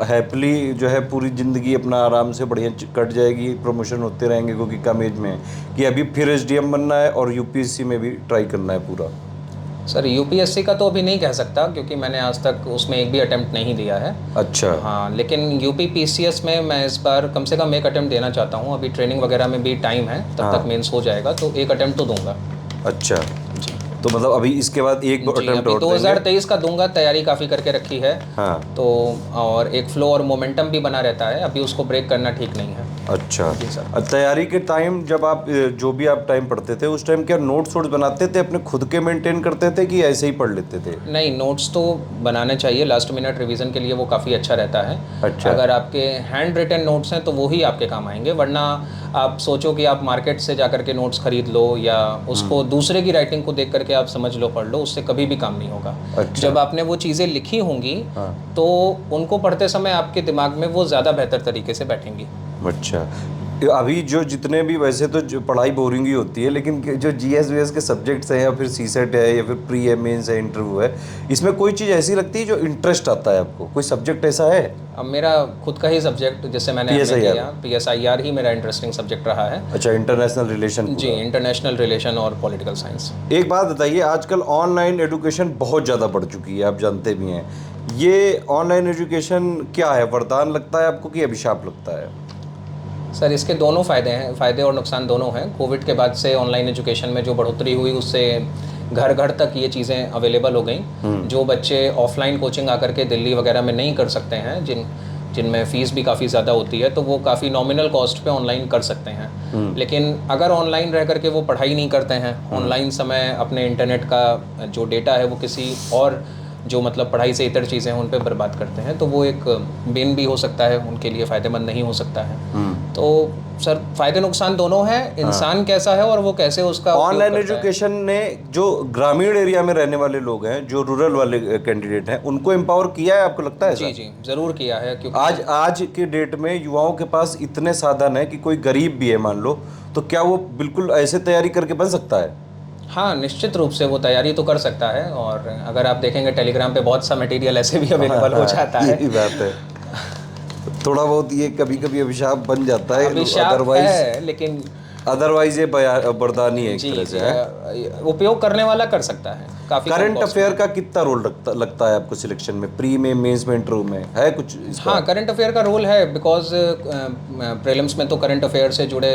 हैप्पीली जो है पूरी ज़िंदगी अपना आराम से बढ़िया कट जाएगी, प्रमोशन होते रहेंगे क्योंकि कम एज में, कि अभी फिर एसडीएम बनना है और यूपीएससी में भी ट्राई करना है पूरा? सर, यूपीएससी का तो अभी नहीं कह सकता क्योंकि मैंने आज तक उसमें एक भी अटेम्प्ट नहीं दिया है। अच्छा। हाँ, लेकिन यूपी पीसीएस में मैं इस बार कम से कम एक अटेम्प्ट देना चाहता हूँ। अभी ट्रेनिंग वगैरह में भी टाइम है, तब तक मेंस हो जाएगा, तो एक अटेम्प्ट तो दूंगा। अच्छा जी। तो मतलब अभी इसके बाद एक जी, अटेम्प्ट अभी और 2023 का दूंगा, तैयारी काफ़ी करके रखी है। हाँ। तो और एक फ्लो और मोमेंटम भी बना रहता है, अभी उसको ब्रेक करना ठीक नहीं है। अच्छा। जी सर। तैयारी के टाइम जब आप जो भी आप टाइम पढ़ते थे, उस टाइम क्या नोट्स बनाते थे, अपने खुद के मेंटेन करते थे कि ऐसे ही पढ़ लेते थे? नहीं, नोट्स तो बनाने चाहिए, लास्ट मिनट रिवीजन के लिए वो काफ़ी अच्छा रहता है। अच्छा। अगर आपके हैंड रिटन नोट्स हैं तो वो ही आपके काम आएंगे, वरना आप सोचो कि आप मार्केट से जा करके नोट्स खरीद लो या उसको दूसरे की राइटिंग को देख करके आप समझ लो, पढ़ लो, उससे कभी भी काम नहीं होगा। अच्छा। जब आपने वो चीज़ें लिखी होंगी तो उनको पढ़ते समय आपके दिमाग में वो ज़्यादा बेहतर तरीके से बैठेंगी। अच्छा। अभी जो जितने भी, वैसे तो जो पढ़ाई बोरिंग ही होती है, लेकिन जो जीएस वीएस के सब्जेक्ट्स हैं या फिर सीसेट है या फिर प्री है, मेंस है, इंटरव्यू है, इसमें कोई चीज़ ऐसी लगती है जो इंटरेस्ट आता है आपको? कोई सब्जेक्ट ऐसा है? अब मेरा खुद का ही सब्जेक्ट, जैसे मैंने PSIR ही मेरा इंटरेस्टिंग सब्जेक्ट रहा है। अच्छा, इंटरनेशनल रिलेशन? जी, इंटरनेशनल रिलेशन और पॉलिटिकल साइंस। एक बात बताइए, आजकल ऑनलाइन एजुकेशन बहुत ज़्यादा बढ़ चुकी है, आप जानते भी हैं। ये ऑनलाइन एजुकेशन क्या है, वरदान लगता है आपको कि अभिशाप लगता है? सर, इसके दोनों फ़ायदे हैं, फ़ायदे और नुकसान दोनों हैं। कोविड के बाद से ऑनलाइन एजुकेशन में जो बढ़ोतरी हुई, उससे घर घर तक ये चीज़ें अवेलेबल हो गई। जो बच्चे ऑफलाइन कोचिंग आकर के दिल्ली वगैरह में नहीं कर सकते हैं, जिनमें फ़ीस भी काफ़ी ज़्यादा होती है, तो वो काफ़ी नॉमिनल कॉस्ट पे ऑनलाइन कर सकते हैं। लेकिन अगर ऑनलाइन रह करके वो पढ़ाई नहीं करते हैं, ऑनलाइन समय अपने इंटरनेट का जो डेटा है वो किसी और जो मतलब पढ़ाई से इतर चीज़ें हैं उन पे बर्बाद करते हैं, तो वो एक बेन भी हो सकता है, उनके लिए फ़ायदेमंद नहीं हो सकता है। तो सर फ़ायदे नुकसान दोनों हैं, इंसान कैसा है और वो कैसे उसका उपयोग ऑनलाइन करता है। एजुकेशन ने जो ग्रामीण एरिया में रहने वाले लोग हैं, जो रूरल वाले कैंडिडेट हैं, उनको एम्पावर किया है, आपको लगता है ऐसा? जी जी, ज़रूर किया है, क्योंकि आज के डेट में युवाओं के पास इतने साधन है कि कोई गरीब भी है मान लो, तो क्या वो बिल्कुल ऐसे तैयारी करके बन सकता है? हाँ, निश्चित रूप से वो तैयारी तो कर सकता है, और अगर आप देखेंगे टेलीग्राम पे बहुत सा मटेरियल ऐसे भी अवेलेबल हो जाता है। यही बात है। थोड़ा बहुत ये कभी कभी अभिशाप बन जाता है, अभिशाप अदरवाइज है, लेकिन अदरवाइज ये बरदानी है एक जी तरह जी, से है। उपयोग करने वाला कर सकता है काफ़ी। करंट अफेयर का कितना रोल लगता है आपको सिलेक्शन में, प्री में, मेंस में, इंटरव्यू में, है कुछ इसका? हाँ, करंट अफेयर का रोल है, बिकॉज प्रीलिम्स में तो करंट अफेयर से जुड़े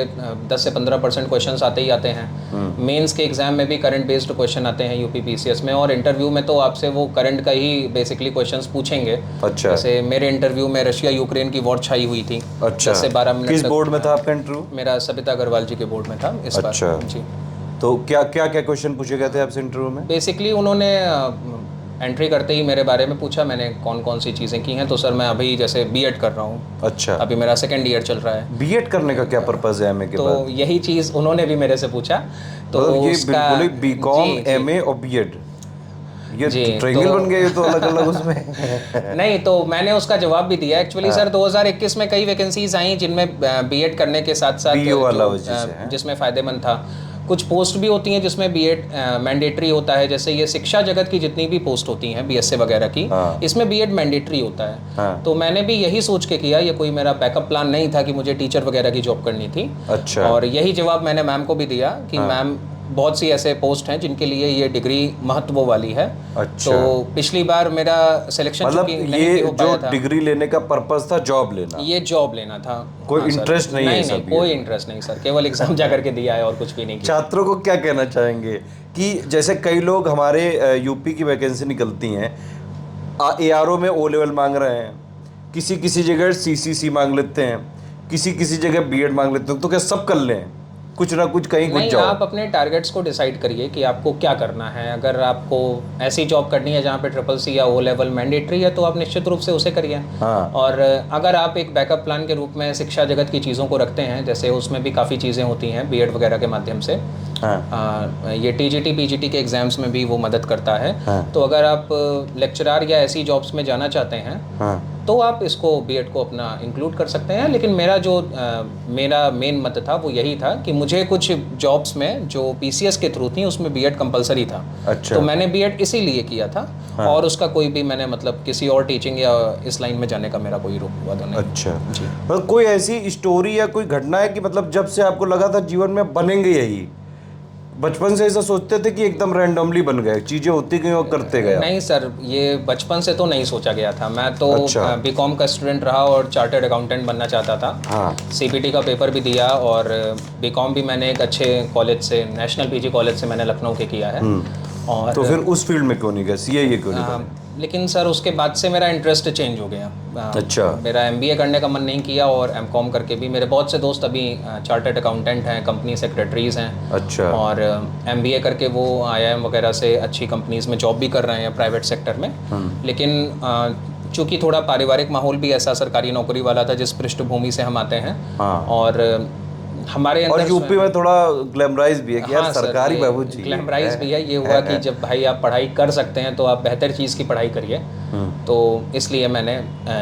10 से 15% क्वेश्चंस आते ही आते हैं। मेंस के एग्जाम में भी करंट बेस्ड क्वेश्चन आते हैं यूपी पीसीएस में, और इंटरव्यू में तो आपसे वो करंट का ही बेसिकली क्वेश्चंस पूछेंगे। अच्छा। जैसे मेरे इंटरव्यू में रशिया यूक्रेन की वॉर छाई हुई थी। अच्छा। 10 से 12 मिनट किस तक। बोर्ड में था आपका इंटरव्यू? मेरा सबिता अग्रवाल जी के बोर्ड में था इस बार। अच्छा। जी, तो क्या क्या क्या क्वेश्चन पूछे गए थे आपसे इंटरव्यू में? बेसिकली उन्होंने एंट्री करते ही मेरे बारे में पूछा, मैंने कौन कौन सी चीज़ें की हैं। तो सर मैं अभी जैसे बीएड कर रहा हूँ, अच्छा। अभी मेरा 2nd ईयर चल रहा है। बीएड करने का क्या पर्पस है एमए के बाद? तो यही चीज़ उन्होंने भी मेरे से पूछा। तो मतलब ये उसका बिल्कुल ही बीकॉम, जी, जी। एमए और बीएड, ये जी, ट्रायंगल तो बन गया ये तो अलग अलग उसमें। नहीं, तो मैंने उसका जवाब भी दिया एक्चुअली। सर 2021 में कई वैकेंसीज आई जिनमें बीएड करने के साथ साथ BO वाला वजह से है। जिसमें फ़ायदेमंद था। कुछ पोस्ट भी होती हैं जिसमें बीएड मैंडेटरी होता है, जैसे ये शिक्षा जगत की जितनी भी पोस्ट होती हैं बीएसए वगैरह की, हाँ। इसमें बीएड मैंडेटरी होता है। हाँ। तो मैंने भी यही सोच के किया, ये कोई मेरा बैकअप प्लान नहीं था कि मुझे टीचर वगैरह की जॉब करनी थी। अच्छा। और यही जवाब मैंने मैम को भी दिया कि मैम बहुत सी ऐसे पोस्ट हैं जिनके लिए ये डिग्री महत्व वाली है। अच्छा। तो पिछली बार मेरा सिलेक्शन मतलब चूंकि नहीं ये भी हो जो पाया था, डिग्री लेने का पर्पस था जॉब लेना, ये जॉब लेना था। कोई हाँ सर। इंटरेस्ट नहीं है नहीं सब नहीं, कोई इंटरेस्ट नहीं सर, केवल एग्जाम जा करके दिया है और कुछ भी नहीं किया। छात्रों को क्या कहना चाहेंगे कि जैसे कई लोग हमारे यूपी की वैकेंसी निकलती हैं, एआरओ में ओ लेवल मांग रहे हैं, किसी किसी जगह सीसीसी मांग लेते हैं, किसी किसी जगह बीएड मांग लेते हैं, तो क्या सब कर लें, कुछ ना कुछ कहीं घुस नहीं, जाओ? आप अपने टारगेट्स को डिसाइड करिए कि आपको क्या करना है। अगर आपको ऐसी जॉब करनी है जहाँ पे CCC या ओ लेवल मैंडेटरी है, तो आप निश्चित रूप से उसे करिए। हाँ। और अगर आप एक बैकअप प्लान के रूप में शिक्षा जगत की चीज़ों को रखते हैं, जैसे उसमें भी काफ़ी चीज़ें होती हैं बीएड वगैरह के माध्यम से। हाँ। ये टीजीटी पीजीटी के एग्जाम्स में भी वो मदद करता है। हाँ। तो अगर आप लेक्चरर या ऐसी जॉब्स में जाना चाहते हैं, हाँ। तो आप इसको बीएड को अपना इंक्लूड कर सकते हैं। लेकिन मेरा मेन मत था वो यही था कि मुझे कुछ जॉब्स में जो पीसीएस के थ्रू थी उसमें बीएड कंपलसरी था। अच्छा। तो मैंने बीएड इसीलिए किया था। हाँ। और उसका कोई भी मैंने मतलब किसी और टीचिंग या इस लाइन में जाने का मेरा कोई वादा नहीं। अच्छा जी। मतलब कोई ऐसी स्टोरी या कोई घटना है कि मतलब जब से आपको लगा था जीवन में बनेंगे यही, बचपन से ऐसा सोचते थे कि एकदम रैंडमली बन गए, चीजें होती गई और करते गए? नहीं सर, ये बचपन से तो नहीं सोचा गया था। मैं तो अच्छा। बीकॉम का स्टूडेंट रहा और चार्टर्ड अकाउंटेंट बनना चाहता था। हाँ। सीपीटी का पेपर भी दिया, और बीकॉम भी मैंने एक अच्छे कॉलेज से, नेशनल पीजी कॉलेज से मैंने लखनऊ के किया है। और तो फिर उस फील्ड में क्यों नहीं गए, सीए ये क्यों नहीं बने? लेकिन सर उसके बाद से मेरा इंटरेस्ट चेंज हो गया। अच्छा। मेरा एमबीए करने का मन नहीं किया, और एमकॉम करके भी मेरे बहुत से दोस्त अभी चार्टर्ड अकाउंटेंट हैं, कंपनी सेक्रेटरीज हैं। अच्छा। और एमबीए करके वो आईआईएम वगैरह से अच्छी कंपनीज में जॉब भी कर रहे हैं प्राइवेट सेक्टर में। लेकिन चूँकि थोड़ा पारिवारिक माहौल भी ऐसा सरकारी नौकरी वाला था जिस पृष्ठभूमि से हम आते हैं। हाँ। और हमारे और अंदर यूपी में थोड़ा ग्लैमराइज भी है कि यार हाँ सर, सरकारी ये बाबू जी ग्लैमराइज भी है। ये हुआ कि जब भाई आप पढ़ाई कर सकते हैं तो आप बेहतर चीज़ की पढ़ाई करिए। तो इसलिए मैंने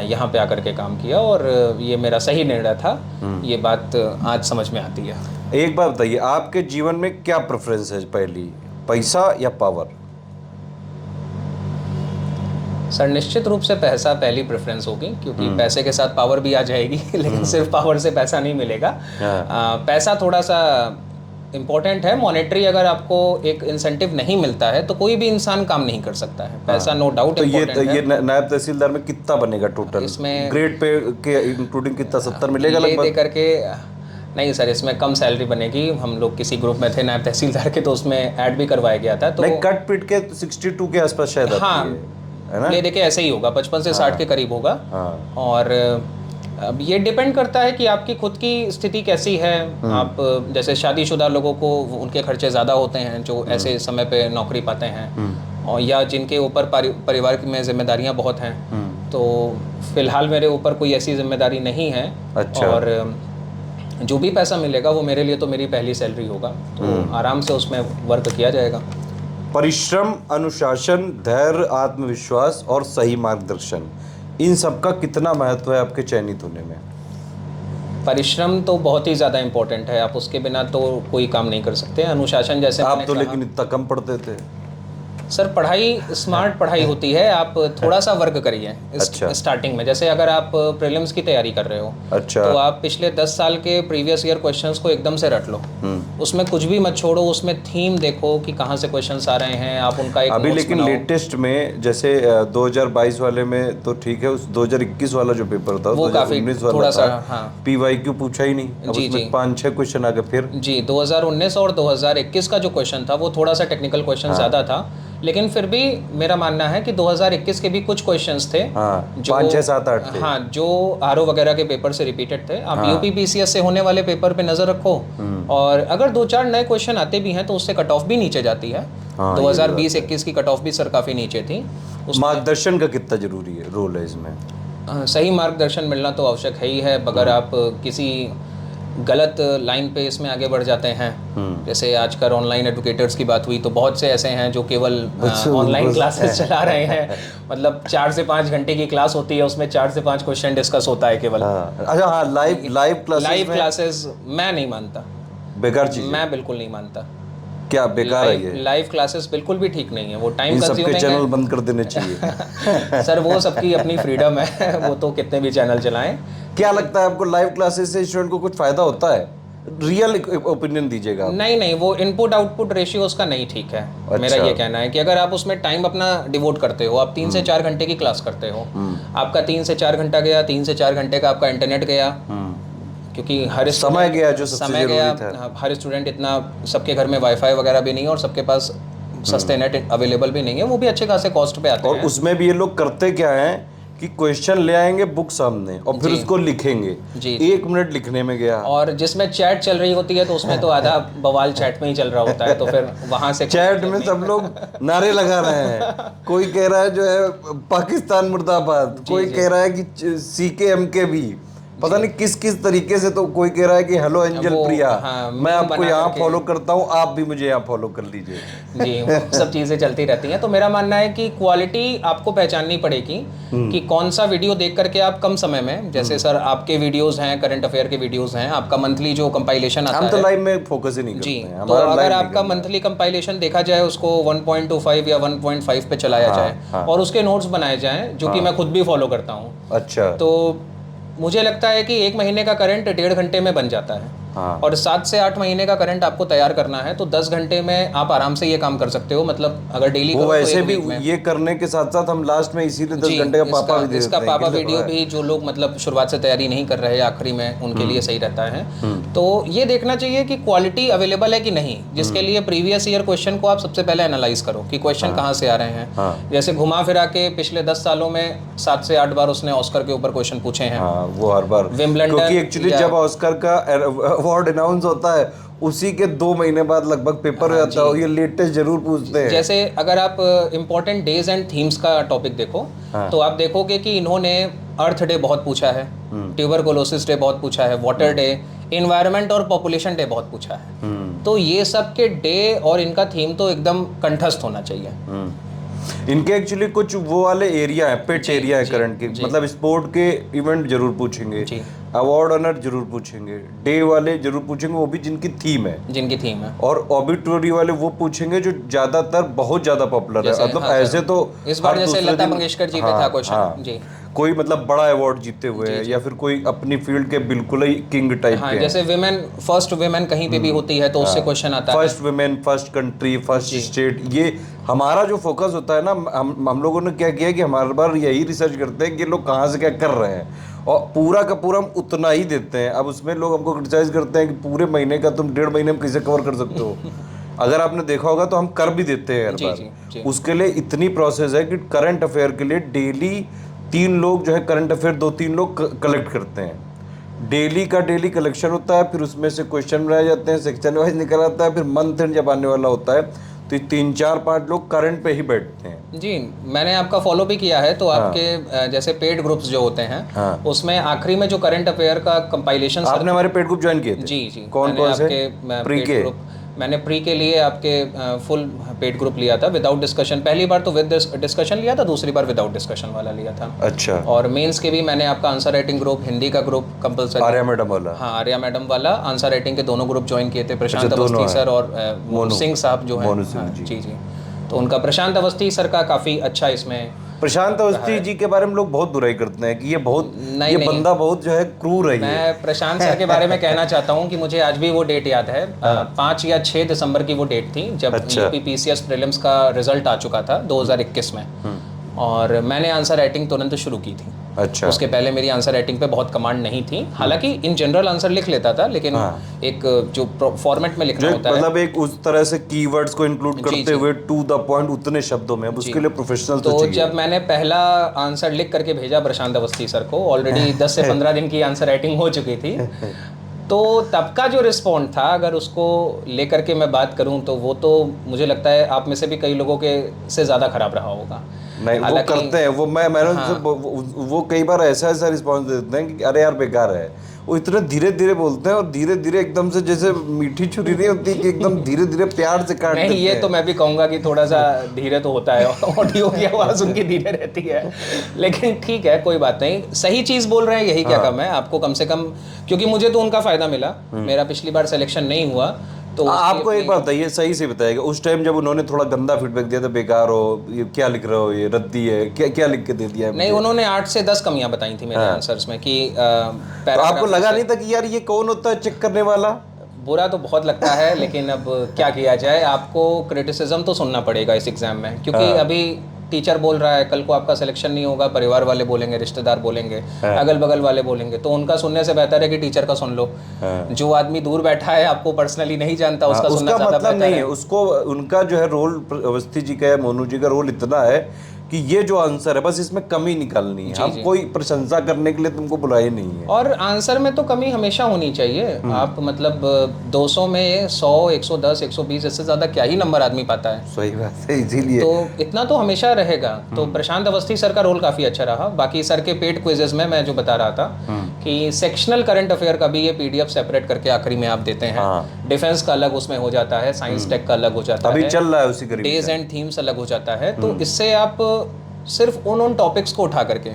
यहाँ पे आकर के काम किया, और ये मेरा सही निर्णय था। ये बात आज समझ में आती है। एक बात बताइए, आपके जीवन में क्या प्रेफरेंस है, पहली पैसा या पावर? सर निश्चित रूप से पैसा पहली प्रेफरेंस होगी, क्योंकि पैसे के साथ पावर भी आ जाएगी। लेकिन सिर्फ पावर से पैसा नहीं मिलेगा। पैसा थोड़ा सा इम्पोर्टेंट है। मॉनेटरी अगर आपको एक इंसेंटिव नहीं मिलता है तो कोई भी इंसान काम नहीं कर सकता है। पैसा नो डाउट तो ये इम्पोर्टेंट है। नायब तहसीलदार में कितना बनेगा टोटल इसमें ग्रेड पे के इंक्लूडिंग कितना, 70 मिलेगा ये दे लगभग? करके नहीं सर, इसमें कम सैलरी बनेगी। हम लोग किसी ग्रुप में थे नायब तहसीलदार के, तो उसमें ऐड भी करवाया गया था। तो नहीं, कट पिट के 62 के आसपास शायद आती हाँ, है ना? ले देखिए ऐसे ही होगा, 55 से 60 के करीब होगा। हाँ। और अब ये डिपेंड करता है कि आपकी खुद की स्थिति कैसी है। आप जैसे शादीशुदा लोगों को उनके खर्चे ज़्यादा होते हैं जो ऐसे समय पे नौकरी पाते हैं। और या जिनके ऊपर परिवार में जिम्मेदारियां बहुत हैं। तो फिलहाल मेरे ऊपर कोई ऐसी जिम्मेदारी नहीं है। अच्छा। और जो भी पैसा मिलेगा वो मेरे लिए तो मेरी पहली सैलरी होगा, तो आराम से उसमें वर्क किया जाएगा। परिश्रम, अनुशासन, धैर्य, आत्मविश्वास और सही मार्गदर्शन, इन सब का कितना महत्व है आपके चयनित होने में? परिश्रम तो बहुत ही ज़्यादा इम्पोर्टेंट है, आप उसके बिना तो कोई काम नहीं कर सकते। अनुशासन जैसे आप मैंने तो कहा, लेकिन इतना कम पढ़ते थे। सर पढ़ाई स्मार्ट पढ़ाई होती है, आप थोड़ा सा वर्क करिए अच्छा। स्टार्टिंग में। जैसे अगर आप प्रीलिम्स की तैयारी कर रहे हो, अच्छा। तो आप पिछले 10 साल के प्रीवियस ईयर क्वेश्चंस को एकदम से रट लो, उसमें कुछ भी मत छोड़ो, उसमें थीम देखो कि कहाँ से क्वेश्चंस आ रहे हैं, आप उनका एक अभी notes लेकिन बनाओ। लेटेस्ट में जैसे 2022 वाले में तो ठीक है, उस 2021 वाला जो पेपर था, वो काफी 2019 वाला थोड़ा सा, था, हाँ। PYQ पूछा ही नहीं। अब जी, उसमें जी। 5-6 क्वेश्चन आ गए फिर। जी, 2019 और 2021 का जो क्वेश्चन था वो थोड़ा सा टेक्निकल क्वेश्चन ज़्यादा था, लेकिन फिर भी मेरा मानना है कि 2021 के भी कुछ क्वेश्चंस थे हाँ, जो 5, 6, 7, 8 थे। हाँ, जो आरओ वगैरह के पेपर से रिपीटेड थे। आप यूपी पीसीएस से होने वाले पेपर पे नज़र रखो, और अगर 2-4 नए क्वेश्चन आते भी हैं तो उससे कट ऑफ भी नीचे जाती है। हाँ, 2020-21 की कट ऑफ भी सर काफ़ी नीचे थी। मार्गदर्शन का कितना जरूरी है, रोल है इसमें? सही मार्गदर्शन मिलना तो आवश्यक है ही है। अगर आप किसी गलत लाइन पे इसमें आगे बढ़ जाते हैं, जैसे आजकल ऑनलाइन एडुकेटर्स की बात हुई, तो बहुत से ऐसे हैं जो केवल ऑनलाइन क्लासेस चला रहे हैं। मतलब 4 से 5 घंटे की क्लास होती है, उसमें 4 से 5 क्वेश्चन डिस्कस होता है केवल। अच्छा, हाँ, लाइव क्लासेस मैं नहीं मानता, बेकार चीज है। मैं बिल्कुल नहीं मानता। क्या बेकार है ये? लाइव क्लासेस बिल्कुल भी ठीक नहीं है, वो टाइम इन सबके कंज्यूमिंग चैनल है। बंद कर देने चाहिए। सर वो सबकी अपनी फ्रीडम है, वो तो कितने भी चैनल चलाएं। क्या लगता है आपको, लाइव क्लासेस से स्टूडेंट को कुछ फायदा होता है? रियल ओपिनियन दीजिएगा आप। नहीं, वो इनपुट आउटपुट रेशियो उसका नहीं ठीक है। मेरा ये कहना है कि अगर आप उसमें टाइम अपना डिवोट करते हो, आप 3 से 4 घंटे की क्लास करते हो, आपका 3 से 4 घंटा गया, 3 से 4 घंटे का आपका इंटरनेट गया, क्योंकि हर समय गया जो सबसे समय जरूरी गया। था। हर स्टूडेंट इतना, सबके घर में वाईफाई वगैरह भी नहीं है और सबके पास सस्ते नेट अवेलेबल भी नहीं है, वो भी अच्छे खासे कॉस्ट पे आते और हैं। उसमें भी ये लोग करते क्या है कि क्वेश्चन ले आएंगे बुक सामने और फिर उसको लिखेंगे। जी। 1 मिनट लिखने में गया। और जिसमें चैट चल रही होती है तो उसमें तो आधा बवाल चैट में ही चल रहा होता है, तो फिर वहां से चैट में सब लोग नारे लगा रहे हैं। कोई कह रहा है जो है पाकिस्तान मुर्दाबाद, कोई कह रहा है कि CK MK भी, पता नहीं किस किस तरीके से। तो कोई कह रहा है कि हेलो एंजल प्रिया, हाँ, मैं आपको यहाँ फॉलो करता हूँ, आप भी मुझे यहाँ फॉलो कर लीजिए। जी, वो सब चीज़ें चलती रहती हैं। तो मेरा मानना है कि क्वालिटी आपको पहचाननी पड़ेगी कि कौन सा वीडियो देख करके आप कम समय में, जैसे सर आपके वीडियोस हैं, करंट अफेयर के वीडियोस हैं, आपका मंथली जो कंपाइलेशन आता है, हम तो लाइव में फोकस ही नहीं करते जी, हैं। तो अगर आपका मंथली कंपाइलेशन देखा जाए, उसको 1.25 या 1.5 पे चलाया जाए और उसके नोट्स बनाए जाएं, जो कि मैं खुद भी फॉलो करता हूँ। अच्छा। तो मुझे लगता है कि 1 महीने का करंट 1.5 घंटे में बन जाता है। हाँ। और 7 से 8 महीने का करंट आपको तैयार करना है, तो 10 घंटे में आप आराम से ये काम कर सकते हो। मतलब अगर डेली वो वैसे भी ये करने के साथ साथ हम लास्ट में इसीलिए 10 घंटे का पापा भी दे देते हैं। इसका पापा वीडियो भी जो लोग मतलब शुरुआत से तैयारी नहीं कर रहे आखिरी में, उनके लिए सही रहता है। तो ये देखना चाहिए कि क्वालिटी अवेलेबल है कि नहीं, जिसके लिए प्रीवियस ईयर क्वेश्चन को आप सबसे पहले एनालाइज करो कि क्वेश्चन कहाँ से आ रहे हैं। जैसे घुमा फिरा के पिछले 10 सालों में 7 से 8 बार उसने ऑस्कर के ऊपर क्वेश्चन पूछे हैं। वो हर बार, क्योंकि एक्चुअली जब ऑस्कर का अवार्ड अनाउंस होता है उसी के 2 महीने बाद लगभग पेपर हो जाता है। ये लेटेस्ट जरूर पूछते हैं। जैसे अगर आप इम्पोर्टेंट डेज एंड थीम्स का टॉपिक देखो, तो आप देखोगे कि इन्होंने अर्थ डे बहुत पूछा है, ट्यूबरकुलोसिस डे बहुत पूछा है, वाटर डे, एनवायरनमेंट और पॉपुलेशन डे बहुत पूछा है। तो ये सब के डे और इनका थीम तो एकदम कंठस्थ होना चाहिए। इनके एक्चुअली कुछ वो वाले एरिया है, पेट एरिया है करंट के, मतलब स्पोर्ट के इवेंट जरूर पूछेंगे, अवार्ड ऑनर जरूर पूछेंगे, डे वाले जरूर पूछेंगे, वो भी जिनकी थीम है, और ऑबिटोरी वाले वो पूछेंगे जो ज्यादातर बहुत ज्यादा पॉपुलर है। मतलब ऐसे तो इस बार जैसे लता मंगेशकर जी पे था क्वेश्चन, जी, कोई मतलब बड़ा अवार्ड जीते हुए है या फिर कोई अपनी फील्ड के बिल्कुल ही किंग टाइप के, जैसे फर्स्ट वुमेन कहीं पे भी होती है तो उससे क्वेश्चन आता है, first women, first country, first state. ये हमारा जो फोकस होता है ना, हम लोगों ने क्या किया कि हमारे बार यही रिसर्च करते हैं कि लोग कहाँ से क्या कर रहे हैं, और पूरा का पूरा हम उतना ही देते हैं। अब उसमें लोग हमको क्रिटिसाइज करते हैं कि पूरे महीने का तुम 1.5 महीने में कैसे कवर कर सकते हो। अगर आपने देखा होगा तो हम कर भी देते हैं हर बार। उसके लिए इतनी प्रोसेस है कि करंट अफेयर के लिए डेली 3 लोग जो है करंट अफेयर 2-3 लोग कलेक्ट करते हैं। डेली का डेली कलेक्शन होता है, फिर उसमें से क्वेश्चन बनाए जाते हैं, सेक्शन वाइज निकल आता है, फिर मंथ एंड जब आने वाला होता है तो 3-4-5 लोग करंट पे ही बैठते हैं। जी, मैंने आपका फॉलो भी किया है, तो आपके जैसे पेड ग्रुप्स जो होते हैं, उसमें आखिरी में जो करंट अफेयर का कंपाइलेशन आपने हमारे पेड ग्रुप ज्वाइन किए थे? जी जी, कौन कौन से? प्री पेड के? ग्रुप मैंने प्री के लिए आपके फुल पेड ग्रुप लिया था विदाउट डिस्कशन। पहली बार तो विद डिस्कशन लिया था, दूसरी बार विदाउट डिस्कशन वाला लिया था। अच्छा। और मेंस के भी मैंने आपका आंसर राइटिंग ग्रुप, हिंदी का ग्रुप कंपलसरी, आर्या मैडम वाला? हाँ, आर्या मैडम वाला आंसर राइटिंग के दोनों ग्रुप ज्वाइन किए थे। प्रशांत दोनों अवस्थी हैं। सर और मोनू सिंह साहब जो हैं, मोनू सिंह हाँ, जी। जी जी, तो उनका प्रशांत अवस्थी सर का काफ़ी अच्छा इसमें। प्रशांत अवस्थी जी के बारे में लोग बहुत बुराई करते हैं कि ये नहीं, बंदा बहुत जो है क्रूर है। ये मैं प्रशांत सर के बारे में कहना चाहता हूं कि मुझे आज भी वो डेट याद है, 5 या 6 दिसंबर की वो डेट थी जब यूपी पीसीएस प्रीलिम्स का रिजल्ट आ चुका था 2021 में, और मैंने आंसर राइटिंग तुरंत शुरू की थी। अच्छा। उसके पहले मेरी आंसर राइटिंग पे बहुत कमांड नहीं थी, हालांकि इन जनरल आंसर लिख लेता था, लेकिन एक जो फॉर्मेट में लिखना होता है, मतलब एक उस तरह से कीवर्ड्स को इंक्लूड करते हुए टू द पॉइंट उतने शब्दों में, अब उसके लिए प्रोफेशनल तो चाहिए। जब मैंने पहला आंसर लिख करके भेजा प्रशांत अवस्थी सर को, ऑलरेडी 10 से 15 दिन की आंसर राइटिंग हो चुकी थी, तो तब का जो रिस्पॉन्ड था, अगर उसको लेकर के मैं बात करूं तो वो तो मुझे लगता है आप में से भी कई लोगों के से ज़्यादा खराब रहा होगा। नहीं, वो करते हैं, वो वो कई बार ऐसा रिस्पॉन्स देते हैं कि अरे यार बेकार है। वो इतना धीरे धीरे बोलते हैं और धीरे धीरे एकदम से जैसे मीठी छुरी नहीं होती कि एकदम धीरे धीरे प्यार से काट देते हैं। नहीं, ये तो मैं भी कहूँगा कि थोड़ा सा धीरे तो होता है, ऑडियो की आवाज़ उनकी धीरे रहती है, लेकिन ठीक है, कोई बात नहीं, सही चीज़ बोल रहे हैं, यही क्या कम है आपको, कम से कम, क्योंकि मुझे तो उनका फ़ायदा मिला, मेरा पिछली बार सिलेक्शन नहीं हुआ। तो आपको एक बात बताइए, सही से बताइएगा, उस टाइम जब उन्होंने थोड़ा गंदा फीडबैक दिया था, बेकार हो, ये क्या लिख रहे हो, ये रद्दी है, क्या क्या लिख के दे दिया है? नहीं, उन्होंने 8 से 10 कमियां बताई थी मेरे आंसर्स में कि तो आपको लगा नहीं था कि यार ये कौन होता है चेक करने वाला? बुरा तो बहुत लगता है, लेकिन अब क्या किया जाए, आपको क्रिटिसिज्म तो सुनना पड़ेगा इस एग्जाम में, क्योंकि अभी टीचर बोल रहा है कल को आपका सिलेक्शन नहीं होगा, परिवार वाले बोलेंगे, रिश्तेदार बोलेंगे, अगल बगल वाले बोलेंगे, तो उनका सुनने से बेहतर है कि टीचर का सुन लो। जो आदमी दूर बैठा है, आपको पर्सनली नहीं जानता, उसका सुनना ज्यादा मतलब बेहतर नहीं है। उसको उनका जो है रोल, अवस्थी जी का या मोनू जी का रोल इतना है कि ये जो आंसर है बस इसमें कमी निकालनी है, हम कोई प्रशंसा करने के लिए तुमको बुलाए नहीं है। और आंसर में तो कमी हमेशा होनी चाहिए। आप मतलब 200 में 100, 110, 120, इससे ज्यादा क्या ही नंबर आदमी पाता है। सही बात है, इसीलिए तो इतना तो हमेशा रहेगा। तो प्रशांत अवस्थी सर का रोल काफी अच्छा रहा। बाकी सर के पेड क्विजेज में मैं जो बता रहा था कि सेक्शनल करंट अफेयर का भी ये पीडीएफ सेपरेट करके आखिरी में आप देते हैं, डिफेंस का अलग उसमें हो जाता है, साइंस टेक का अलग हो जाता है, अभी चल रहा है उसी करीब, डेज एंड थीम्स अलग हो जाता है। तो इससे आप सिर्फ उन टॉपिक्स को उठा करके,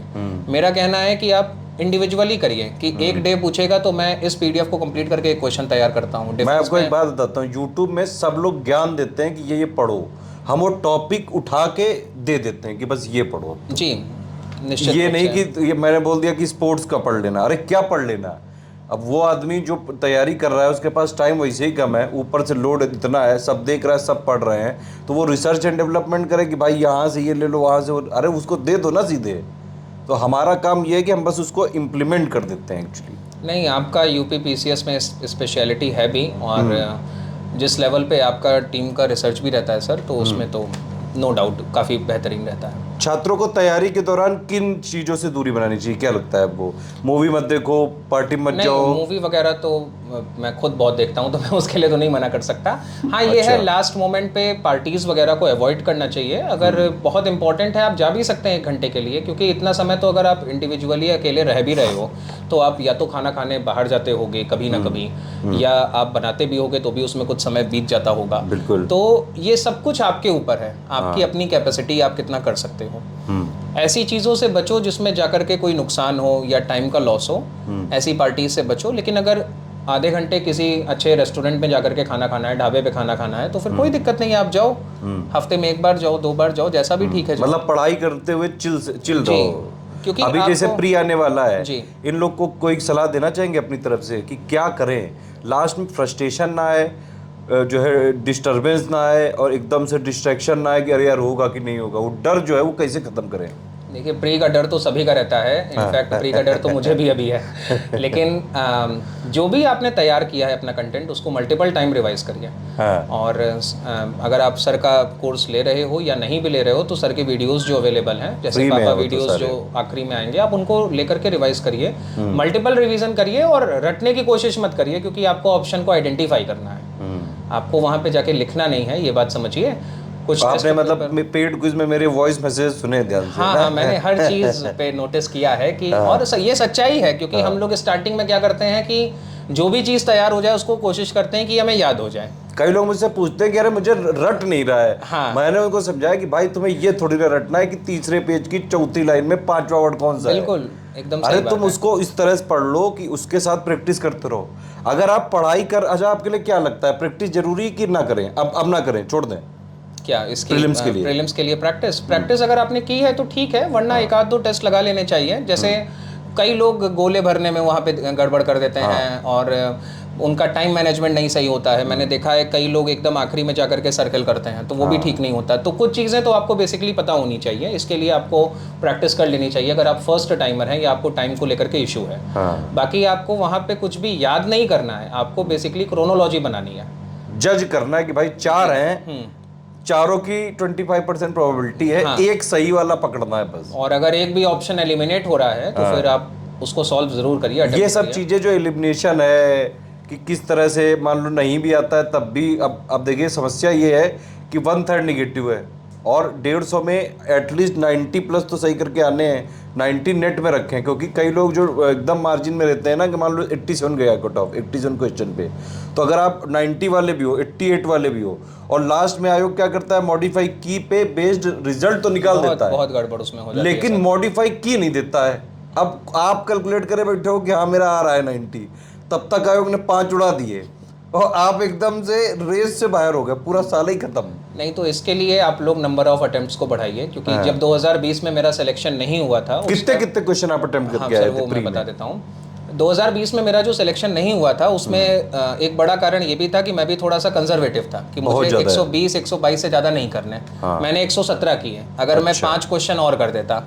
मेरा कहना है कि आप इंडिविजुअली करिए कि एक डे पूछेगा तो मैं इस पीडीएफ को कंप्लीट करके एक क्वेश्चन तैयार करता हूँ। मैं आपको एक बात बताता हूँ, यूट्यूब में सब लोग ज्ञान देते हैं कि ये पढ़ो, हम वो टॉपिक उठा के दे देते हैं कि बस ये पढ़ो। जी, निश्चित। ये नहीं कि ये मैंने बोल दिया कि स्पोर्ट्स का पढ़ लेना, अरे क्या पढ़ लेना। अब वो आदमी जो तैयारी कर रहा है उसके पास टाइम वैसे ही कम है, ऊपर से लोड इतना है, सब देख रहा है, सब पढ़ रहे हैं, तो वो रिसर्च एंड डेवलपमेंट करे कि भाई यहाँ से ये ले लो, वहाँ से अरे उसको दे दो ना सीधे। तो हमारा काम ये है कि हम बस उसको इम्प्लीमेंट कर देते हैं एक्चुअली। नहीं, आपका यूपी पीसीएस में स्पेशलिटी है भी, और जिस लेवल पे आपका टीम का रिसर्च भी रहता है सर, तो उसमें तो नो डाउट काफ़ी बेहतरीन रहता है। छात्रों को तैयारी के दौरान किन चीज़ों से दूरी बनानी चाहिए, क्या लगता है आपको? मूवी मत देखो, पार्टी मत जाओ? मूवी वगैरह तो मैं खुद बहुत देखता हूँ, तो मैं उसके लिए तो नहीं मना कर सकता। हाँ, ये है लास्ट मोमेंट पे पार्टीज वगैरह को अवॉइड करना चाहिए। अगर बहुत इंपॉर्टेंट है आप जा भी सकते हैं 1 घंटे के लिए, क्योंकि इतना समय तो अगर आप इंडिविजुअली अकेले रह भी रहे हो तो आप या तो खाना खाने बाहर जाते होगे कभी ना कभी, या आप बनाते भी होगे तो भी उसमें कुछ समय बीत जाता होगा। बिल्कुल। तो ये सब कुछ आपके ऊपर है, आपकी अपनी कैपेसिटी, आप कितना कर सकते हो। ऐसी चीज़ों से बचो जिसमें जाकर के कोई नुकसान हो या टाइम का लॉस हो, ऐसी पार्टी से बचो। लेकिन अगर आधे घंटे किसी अच्छे रेस्टोरेंट में जाकर के खाना खाना है, ढाबे पे खाना खाना है, तो फिर कोई दिक्कत नहीं है, आप जाओ, हफ्ते में 1 बार जाओ, 2 बार जाओ, जैसा भी ठीक है। मतलब पढ़ाई करते हुए चिल रहो। क्योंकि अभी जैसे प्री आने वाला है, जी, इन लोग को कोई सलाह देना चाहेंगे अपनी तरफ से कि क्या करें, लास्ट में फ्रस्ट्रेशन ना आए, जो है डिस्टर्बेंस ना आए, और एकदम से डिस्ट्रैक्शन ना आए कि अरे यार होगा कि नहीं होगा। वो डर जो है वो कैसे खत्म करें? देखिए, प्री का डर तो सभी का रहता है, इनफैक्ट प्री का डर तो मुझे भी अभी है। लेकिन जो भी आपने तैयार किया है अपना कंटेंट, उसको मल्टीपल टाइम रिवाइज करिए। और अगर आप सर का कोर्स ले रहे हो या नहीं भी ले रहे हो, तो सर के वीडियोस जो अवेलेबल हैं, जैसे पापा वीडियोस जो आखिरी में आएंगे, आप उनको लेकर के रिवाइज करिए, मल्टीपल रिवीजन करिए, और रटने की कोशिश मत करिए, क्योंकि आपको ऑप्शन को आइडेंटिफाई करना है। आपको वहाँ पे जाके लिखना नहीं है, ये बात समझिए। कुछ आपने test मतलब पेड क्विज में मेरे वॉइस मैसेज सुने ध्यान से हाँ ना? हाँ, मैंने हर चीज़ पे नोटिस किया है कि और ये सच्चाई है, क्योंकि हम लोग स्टार्टिंग में क्या करते हैं कि जो भी चीज़ तैयार हो जाए उसको कोशिश करते हैं कि हमें याद हो जाए। कई लोग मुझसे पूछते हैं कि अरे मुझे रट नहीं रहा है। हाँ। मैंने उनको समझाया कि भाई तुम्हें ये थोड़ी ना रटना है कि तीसरे पेज की चौथी लाइन में 5वां वर्ड कौन सा है। बिल्कुल, एकदम अरे सही बात तुम है। उसको इस तरह से पढ़ लो कि उसके साथ प्रैक्टिस करते रहो। अगर आप पढ़ाई कर, अच्छा आपके लिए क्या लगता है प्रैक्टिस जरूरी कि ना करें? अब ना करें, छोड़ दें क्या इसकी प्रीलिम्स के लिए? प्रीलिम्स के लिए प्रैक्टिस अगर आपने की है तो ठीक है, वरना एक आध दो टेस्ट लगा लेने चाहिए। जैसे कई लोग गोले भरने में वहाँ पे गड़बड़ कर देते हैं, और उनका टाइम मैनेजमेंट नहीं सही होता है। मैंने देखा है कई लोग एकदम आखिरी में जाकर के सर्कल करते हैं, तो वो भी ठीक नहीं होता। तो कुछ चीज़ें तो आपको बेसिकली पता होनी चाहिए, इसके लिए आपको प्रैक्टिस कर लेनी चाहिए अगर आप फर्स्ट टाइमर हैं या आपको टाइम को लेकर के इशू है। बाकी आपको वहाँ पे कुछ भी याद नहीं करना है, आपको बेसिकली क्रोनोलॉजी बनानी है, जज करना है कि भाई 4 हैं, चारों की 25% प्रोबेबिलिटी है, एक सही वाला पकड़ना है बस। और अगर एक भी ऑप्शन एलिमिनेट हो रहा है तो फिर आप उसको सॉल्व जरूर करिए, ये attempt सब करिए। चीजें जो एलिमिनेशन है कि किस तरह से मान लो नहीं भी आता है तब भी, अब देखिए समस्या ये है कि 1/3 निगेटिव है और 150 में एटलीस्ट 90 प्लस तो सही करके आने हैं, 90 नेट में रखें। क्योंकि कई लोग जो एकदम मार्जिन में रहते हैं ना कि मान लो 87 गया कट ऑफ 87 क्वेश्चन पे, तो अगर आप 90 वाले भी हो, 88 वाले भी हो, और लास्ट में आयोग क्या करता है, मॉडिफाई की पे बेस्ड रिजल्ट तो निकाल देता है, बहुत गड़बड़ उसमें हो जाती है। लेकिन मॉडिफाई की नहीं देता है। अब आप कैलकुलेट करे बैठे हो कि हाँ मेरा आ रहा है 90, तब तक आयोग ने 5 उड़ा दिए और आप एकदम से रेस से बाहर हो गए, पूरा साल ही खत्म। नहीं, तो इसके लिए आप लोग नंबर ऑफ अटेम्प्ट्स को बढ़ाइए, क्योंकि जब 2020 में मेरा सिलेक्शन नहीं हुआ था, कितने क्वेश्चन आप अटेम्प्ट हाँ करके आए सर, वो थे? मैं बता देता हूँ। 2020 में मेरा जो सिलेक्शन नहीं हुआ था उसमें एक बड़ा कारण ये भी था कि मैं भी थोड़ा सा कंजर्वेटिव था कि मुझे 120 122 से ज़्यादा नहीं करने। मैंने 117 किए। अगर मैं 5 क्वेश्चन और कर देता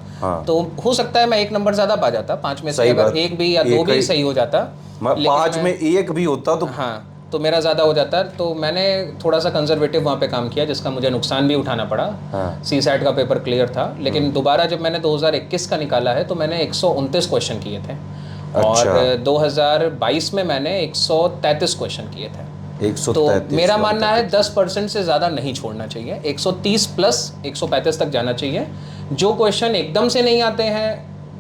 तो हो सकता है मैं एक नंबर ज़्यादा पा जाता, 5 में से अगर एक भी या दो भी सही हो जाता, 5 में एक भी होता तो हाँ, तो मेरा ज़्यादा हो जाता। तो मैंने थोड़ा सा कंजर्वेटिव वहाँ पे काम किया, जिसका मुझे नुकसान भी उठाना पड़ा। CSAT का पेपर क्लियर था, लेकिन दोबारा जब मैंने 2021 का निकाला है तो मैंने 129 क्वेश्चन किए थे। और 2022 में मैंने 133 क्वेश्चन किए थे। 133। तो मेरा मानना है 10% से ज़्यादा नहीं छोड़ना चाहिए, 130 प्लस 135 तक जाना चाहिए। जो क्वेश्चन एकदम से नहीं आते हैं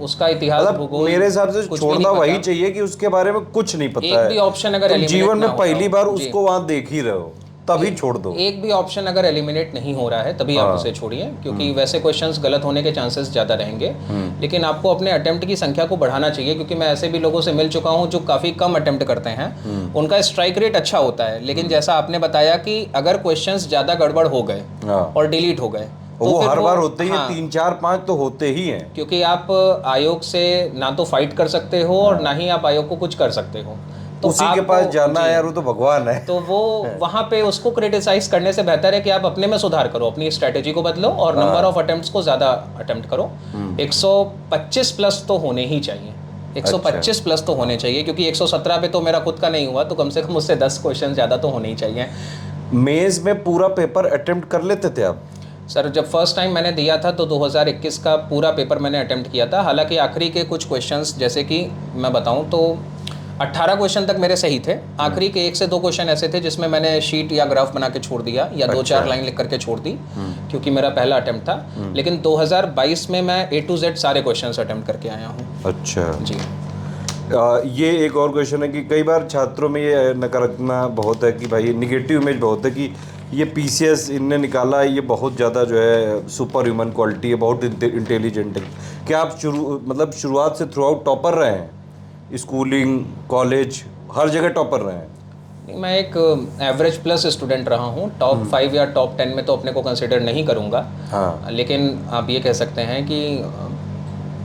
उसका इतिहास, भूगोल, मेरे हिसाब से छोड़ना वही चाहिए कि उसके बारे में कुछ नहीं पता है। एक भी ऑप्शन अगर तुम जीवन में पहली बार उसको वहां देख ही रहे हो, तभी छोड़ दो। एक भी ऑप्शन अगर एलिमिनेट नहीं हो रहा है तभी आप उसे छोड़िए, क्योंकि वैसे क्वेश्चंस गलत होने के चांसेस ज़्यादा रहेंगे। लेकिन आपको अपने अटेम्प्ट की संख्या को बढ़ाना चाहिए, क्योंकि मैं ऐसे भी लोगों से मिल चुका हूं जो काफ़ी कम अटेम्प्ट करते हैं, उनका स्ट्राइक रेट अच्छा होता है। लेकिन जैसा आपने बताया कि अगर क्वेश्चंस ज़्यादा गड़बड़ हो गए और डिलीट हो गए तो वो हर बार होते ही 3 4 5 तो होते ही हैं, क्योंकि आप आयोग से ना तो फाइट कर सकते हो और ना ही आप आयोग को कुछ कर सकते हो। तो उसी के पास जाना है यार, वो तो भगवान है। तो वो वहाँ पे उसको क्रिटिसाइज करने से बेहतर है कि आप अपने में सुधार करो, अपनी स्ट्रेटेजी को बदलो और नंबर ऑफ अटेम्प्ट्स को ज़्यादा अटेम्प्ट करो। 125 प्लस तो होने ही चाहिए, 125 प्लस तो होने चाहिए, क्योंकि 117 पे तो मेरा खुद का नहीं हुआ, तो कम से कम उससे 10 क्वेश्चन ज़्यादा तो होने ही चाहिए। मेंस में पूरा पेपर अटेम्प्ट कर लेते थे आप? सर, जब फर्स्ट टाइम मैंने दिया था तो 2021 का पूरा पेपर मैंने अटेम्प्ट किया था। हालांकि आखिरी के कुछ क्वेश्चंस, जैसे कि मैं बताऊं तो 18 क्वेश्चन तक मेरे सही थे। आखिरी के 1 से 2 क्वेश्चन ऐसे थे जिसमें मैंने शीट या ग्राफ बना के छोड़ दिया या 2-4 लाइन लिख करके छोड़ दी, क्योंकि मेरा पहला अटेम्प्ट था। लेकिन 2022 में मैं A to Z सारे क्वेश्चन अटेम्प्ट करके आया हूँ। अच्छा जी। ये एक और क्वेश्चन है कि कई बार छात्रों में ये नकारात्मक बहुत है कि भाई निगेटिव इमेज बहुत है कि ये PCS इनने निकाला है, ये बहुत ज़्यादा जो है सुपर ह्यूमन क्वालिटी है, बहुत इंटेलिजेंट है। क्या आप मतलब शुरुआत से थ्रू आउट टॉपर रहे हैं? स्कूलिंग, कॉलेज, हर जगह टॉपर रहे हैं? मैं एक एवरेज प्लस स्टूडेंट रहा हूँ। टॉप 5 या टॉप 10 में तो अपने को कंसिडर नहीं करूँगा। लेकिन आप ये कह सकते हैं कि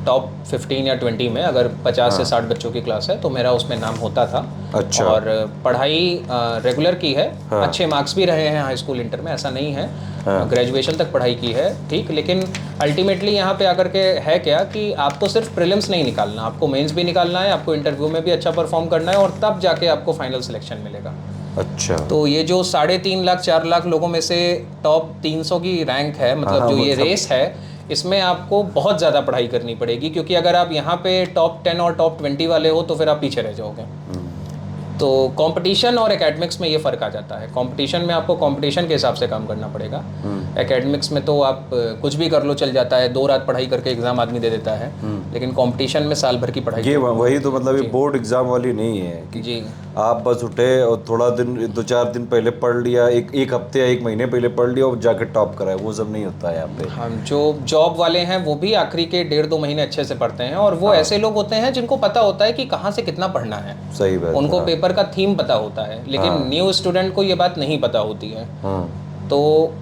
टॉप 15 या 20 में अगर 50 से 60 बच्चों की क्लास है तो मेरा उसमें नाम होता था। अच्छा। और पढ़ाई रेगुलर की है, अच्छे मार्क्स भी रहे हैं हाई स्कूल इंटर में, ऐसा नहीं है। ग्रेजुएशन तक पढ़ाई की है, ठीक। लेकिन अल्टीमेटली यहाँ पे आकर के है क्या कि आपको सिर्फ प्रीलिम्स नहीं निकालना, आपको मेंस भी निकालना है, आपको इंटरव्यू में भी अच्छा परफॉर्म करना है और तब जाके आपको फाइनल सिलेक्शन मिलेगा। अच्छा। तो ये जो 3.5 लाख 4 लाख लोगों में से टॉप 300 की रैंक है, मतलब जो ये रेस है, इसमें आपको बहुत ज़्यादा पढ़ाई करनी पड़ेगी, क्योंकि अगर आप यहाँ पे टॉप 10 और टॉप 20 वाले हो तो फिर आप पीछे रह जाओगे। तो कंपटीशन और एकेडमिक्स में ये फ़र्क आ जाता है। कंपटीशन में आपको कंपटीशन के हिसाब से काम करना पड़ेगा। एकेडमिक्स में तो आप कुछ भी कर लो चल जाता है, 2 रात पढ़ाई करके एग्ज़ाम आदमी दे देता है, लेकिन कंपटीशन में साल भर की पढ़ाई ये वही तो मतलब ये बोर्ड एग्जाम वाली नहीं है कि जी। आप बस उठे और थोड़ा दिन 2-4 दिन पहले पढ़ लिया, एक हफ्ते या 1 महीने पहले पढ़ लिया और जाके टॉप कराए, वो सब नहीं होता है यहाँ पे। हम जो जॉब वाले हैं वो भी आखिरी के 1.5-2 महीने अच्छे से पढ़ते हैं, और वो ऐसे लोग होते हैं जिनको पता होता है कि कहाँ से कितना पढ़ना है। सही बात। उनको पेपर का थीम पता होता है, लेकिन न्यू स्टूडेंट को ये बात नहीं पता होती है। तो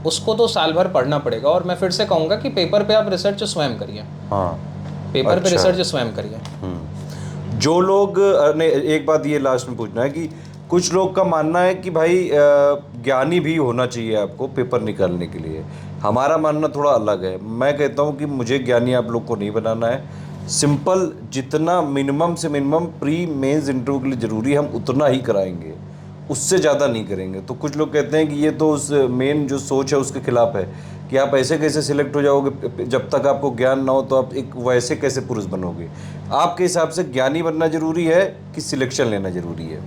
उसको तो साल भर पढ़ना पड़ेगा। और मैं फिर से कहूँगा कि पेपर पे आप रिसर्च स्वयं करिए। पेपर पे रिसर्च स्वयं करिए। जो लोग नहीं, एक बात ये लास्ट में पूछना है कि कुछ लोग का मानना है कि भाई ज्ञानी भी होना चाहिए आपको पेपर निकालने के लिए। हमारा मानना थोड़ा अलग है। मैं कहता हूँ कि मुझे ज्ञानी आप लोग को नहीं बनाना है। सिंपल जितना मिनिमम से मिनिमम प्री मेंस इंटरव्यू के लिए ज़रूरी है हम उतना ही कराएंगे, उससे ज़्यादा नहीं करेंगे। तो कुछ लोग कहते हैं कि ये तो उस मेन जो सोच है उसके खिलाफ है कि आप ऐसे कैसे सिलेक्ट हो जाओगे, जब तक आपको ज्ञान ना हो तो आप एक वैसे कैसे पुरुष बनोगे। आपके हिसाब से ज्ञानी बनना ज़रूरी है कि सिलेक्शन लेना ज़रूरी है?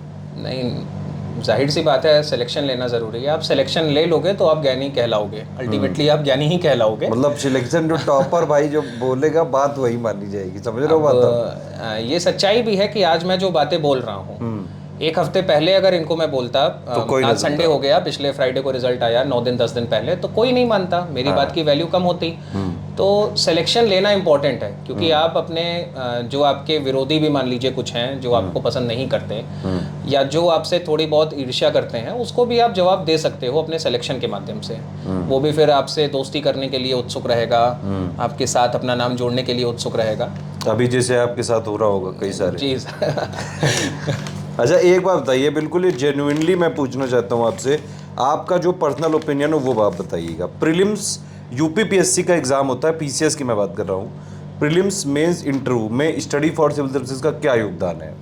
नहीं, जाहिर सी बात है सिलेक्शन लेना ज़रूरी है। आप सिलेक्शन ले लोगे तो आप ज्ञानी कहलाओगे, अल्टीमेटली आप ज्ञानी ही कहलाओगे। मतलब सिलेक्शन जो टॉपर भाई जो बोलेगा बात वही मानी जाएगी, समझ रहे हो बात? ये सच्चाई भी है कि आज मैं जो बातें बोल रहा हूँ, एक हफ्ते पहले अगर इनको मैं बोलता आज संडे हो गया, पिछले फ्राइडे को रिजल्ट आया 9 दिन 10 दिन पहले, तो कोई नहीं मानता, मेरी बात की वैल्यू कम होती। तो सिलेक्शन लेना इंपॉर्टेंट है, क्योंकि आप अपने जो आपके विरोधी भी मान लीजिए कुछ हैं जो आपको पसंद नहीं करते, या जो आपसे थोड़ी बहुत ईर्ष्या करते हैं, उसको भी आप जवाब दे सकते हो अपने सिलेक्शन के माध्यम से। वो भी फिर आपसे दोस्ती करने के लिए उत्सुक रहेगा, आपके साथ अपना नाम जोड़ने के लिए उत्सुक रहेगा। अभी जैसे आपके साथ हो रहा होगा कई सारे। जी। अच्छा एक बात बताइए, बिल्कुल ये जेन्युइनली मैं पूछना चाहता हूँ आपसे, आपका जो पर्सनल ओपिनियन हो वो बात बताइएगा। प्रीलिम्स यूपीपीएससी का एग्ज़ाम होता है, पीसीएस की मैं बात कर रहा हूँ। प्रीलिम्स मेंस इंटरव्यू में स्टडी फॉर सिविल सर्विसेज का क्या योगदान है?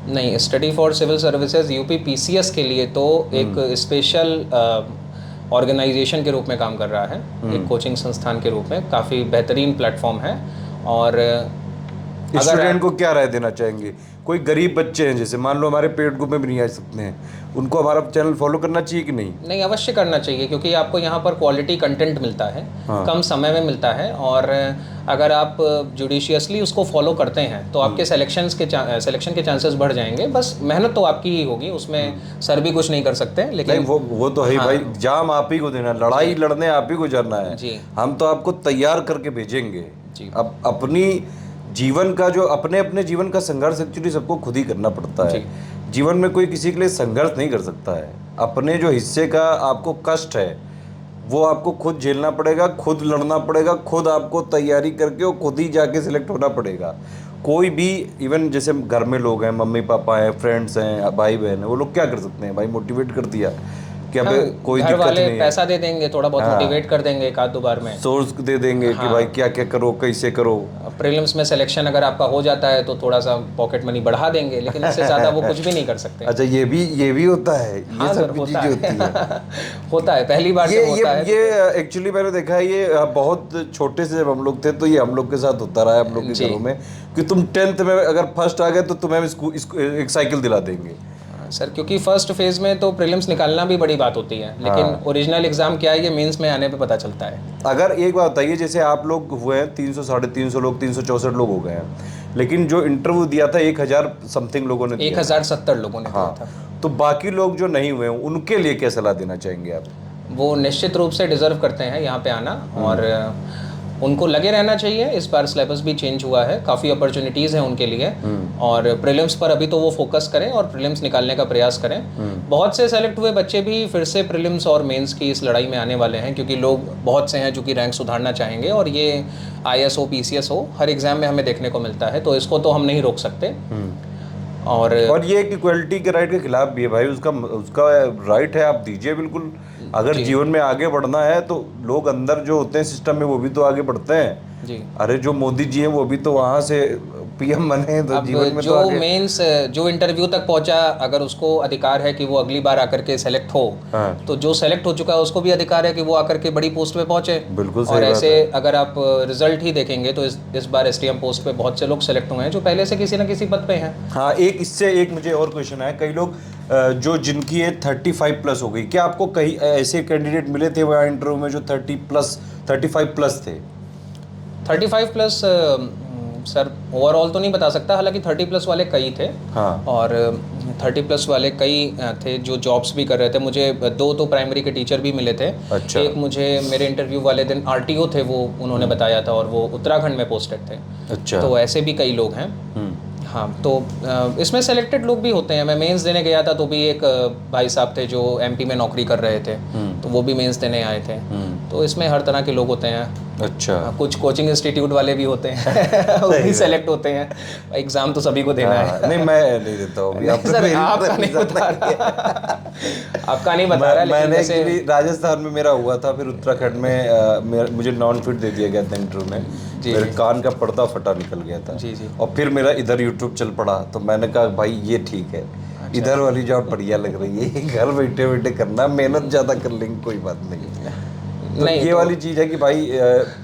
नहीं, study for civil services UP PCS के लिए तो एक स्पेशल ऑर्गेनाइजेशन के रूप में काम कर रहा है, एक कोचिंग संस्थान के रूप में। काफ़ी बेहतरीन प्लेटफॉर्म है। और स्टूडेंट को क्या राय देना चाहेंगे? कोई गरीब बच्चे हैं, जैसे मान लो हमारे पेट ग्रुप में भी नहीं आ सकते हैं, उनको हमारा चैनल फॉलो करना चाहिए कि नहीं? नहीं, अवश्य करना चाहिए, क्योंकि आपको यहाँ पर क्वालिटी कंटेंट मिलता है, कम समय में मिलता है। और अगर आप जुडिशियसली उसको फॉलो करते हैं तो आपके सिलेक्शन के चांसेस बढ़ जाएंगे। बस मेहनत तो आपकी ही होगी, उसमें सर भी कुछ नहीं कर सकते। लेकिन नहीं, वो तो है भाई, जाम आप ही को देना, लड़ाई लड़ने आप ही को जाना है जी। हम तो आपको तैयार करके भेजेंगे जी। अब अपनी जीवन का जो अपने जीवन का संघर्ष एक्चुअली सबको खुद ही करना पड़ता है। जीवन में कोई किसी के लिए संघर्ष नहीं कर सकता है। अपने जो हिस्से का आपको कष्ट है वो आपको खुद झेलना पड़ेगा, खुद लड़ना पड़ेगा, खुद आपको तैयारी करके और खुद ही जाके सिलेक्ट होना पड़ेगा। कोई भी इवन जैसे घर में लोग हैं, मम्मी पापा हैं, फ्रेंड्स हैं, भाई बहन हैं, वो लोग क्या कर सकते हैं भाई? मोटिवेट कर दिया कि अब कोई घर दिक्कत वाले नहीं है, पैसा दे देंगे, थोड़ा बहुत मोटिवेट कर देंगे एक आध दो बार में, सोर्स दे देंगे कि भाई क्या क्या करो, कैसे करो। प्रीलिम्स में सिलेक्शन अगर आपका हो जाता है तो थोड़ा सा पॉकेट मनी बढ़ा देंगे, लेकिन इससे ज़्यादा वो कुछ भी नहीं कर सकते। अच्छा ये भी होता है, ये सब चीज़ें होती है। होता है, पहली बार जब होता है। ये एक्चुअली मैंने देखा है, ये बहुत छोटे से जब हम लोग थे तो ये हम लोग के साथ होता रहा है, हम लोग के घरों में, कि तुम 10th में अगर फर्स्ट आ गए तो तुम्हें एक साइकिल दिला देंगे। सर, क्योंकि फर्स्ट फेज में तो प्रीलिम्स निकालना भी बड़ी बात होती है, लेकिन ओरिजिनल एग्जाम क्या है ये मेंस में आने पे पता चलता है। अगर एक बात बताइए, जैसे आप लोग हुए हैं 300 350 लोग, 364 लोग हो गए हैं, लेकिन जो इंटरव्यू दिया था 1000 समथिंग लोगों ने दिया, 1070 लोगों ने दिया था। तो बाकी लोग जो नहीं हुए हैं उनके लिए क्या सलाह देना चाहेंगे आप? वो निश्चित रूप से डिजर्व करते हैं यहाँ पे आना, और उनको लगे रहना चाहिए। इस बार सिलेबस भी चेंज हुआ है, काफ़ी अपॉर्चुनिटीज़ हैं उनके लिए, और प्रीलिम्स पर अभी तो वो फोकस करें और प्रीलिम्स निकालने का प्रयास करें। बहुत से सेलेक्ट हुए बच्चे भी फिर से प्रीलिम्स और मेंस की इस लड़ाई में आने वाले हैं, क्योंकि लोग बहुत से हैं जो कि रैंक सुधारना चाहेंगे, और ये IAS हो, PCS हो, हर एग्ज़ाम में हमें देखने को मिलता है, तो इसको तो हम नहीं रोक सकते। और ये एक इक्वलिटी के राइट के खिलाफ भी है भाई, उसका राइट है, आप दीजिए बिल्कुल। अगर जीवन में आगे बढ़ना है तो लोग अंदर जो होते हैं सिस्टम में वो भी तो आगे बढ़ते हैं। जी। अरे जो मोदी जी हैं वो भी तो वहाँ से पीएम बने तो अब जीवन में तो जो आगे। मेंस जो इंटरव्यू तक पहुंचा, अगर उसको अधिकार है कि वो अगली बार आकर के सेलेक्ट हो, हाँ। तो जो सेलेक्ट हो चुका है उसको भी अधिकार है कि वो आकर के बड़ी पोस्ट पे पहुंचे। बिल्कुल सही और बात ऐसे है। अगर आप रिजल्ट ही देखेंगे तो इस बार एसडीएम पोस्ट पे बहुत से लोग सेलेक्ट हुए हैं जो पहले से किसी ना किसी पद पे हैं। हाँ, एक इससे एक मुझे और क्वेश्चन है, कई लोग जो जिनकी एज 35 प्लस हो गई, क्या आपको कहीं ऐसे कैंडिडेट मिले थे वहाँ इंटरव्यू में जो 35 प्लस थे? 35 प्लस सर ओवरऑल तो नहीं बता सकता, हालांकि 30 प्लस वाले कई थे। हाँ। और 30 प्लस वाले कई थे जो जॉब्स भी कर रहे थे। मुझे 2 तो प्राइमरी के टीचर भी मिले थे। अच्छा। एक मुझे मेरे इंटरव्यू वाले दिन आरटीओ थे, वो उन्होंने बताया था, और वो उत्तराखंड में पोस्टेड थे। अच्छा। तो ऐसे भी कई लोग हैं। हाँ, तो इसमें सेलेक्टेड लोग भी होते हैं। मैं मेंस देने गया था तो भी एक भाई साहब थे जो एमपी में नौकरी कर रहे थे, तो वो भी मेंस देने आए थे। तो इसमें हर तरह के लोग होते हैं। अच्छा। कुछ कोचिंग इंस्टीट्यूट वाले भी होते हैं वो भी सेलेक्ट होते हैं। एग्जाम तो सभी को देना है। नहीं, मैं नहीं देता हूँ अभी। आपने सर मेरी आपका नहीं बता रहा आपका नहीं बता रहा, लेकिन मैंने जैसे एक्चुअली राजस्थान में मेरा हुआ था, फिर उत्तराखंड में मुझे नॉन फिट दे दिया गया था इंटरव्यू में। मेरे कान का पर्दा फटा निकल गया था। जी जी। और फिर मेरा इधर यूट्यूब चल पड़ा, तो मैंने कहा भाई ये ठीक है, इधर वाली जॉब बढ़िया लग रही है, घर बैठे बैठे करना, मेहनत ज़्यादा कर लेंगे कोई बात नहीं। तो ये वाली चीज़ है कि भाई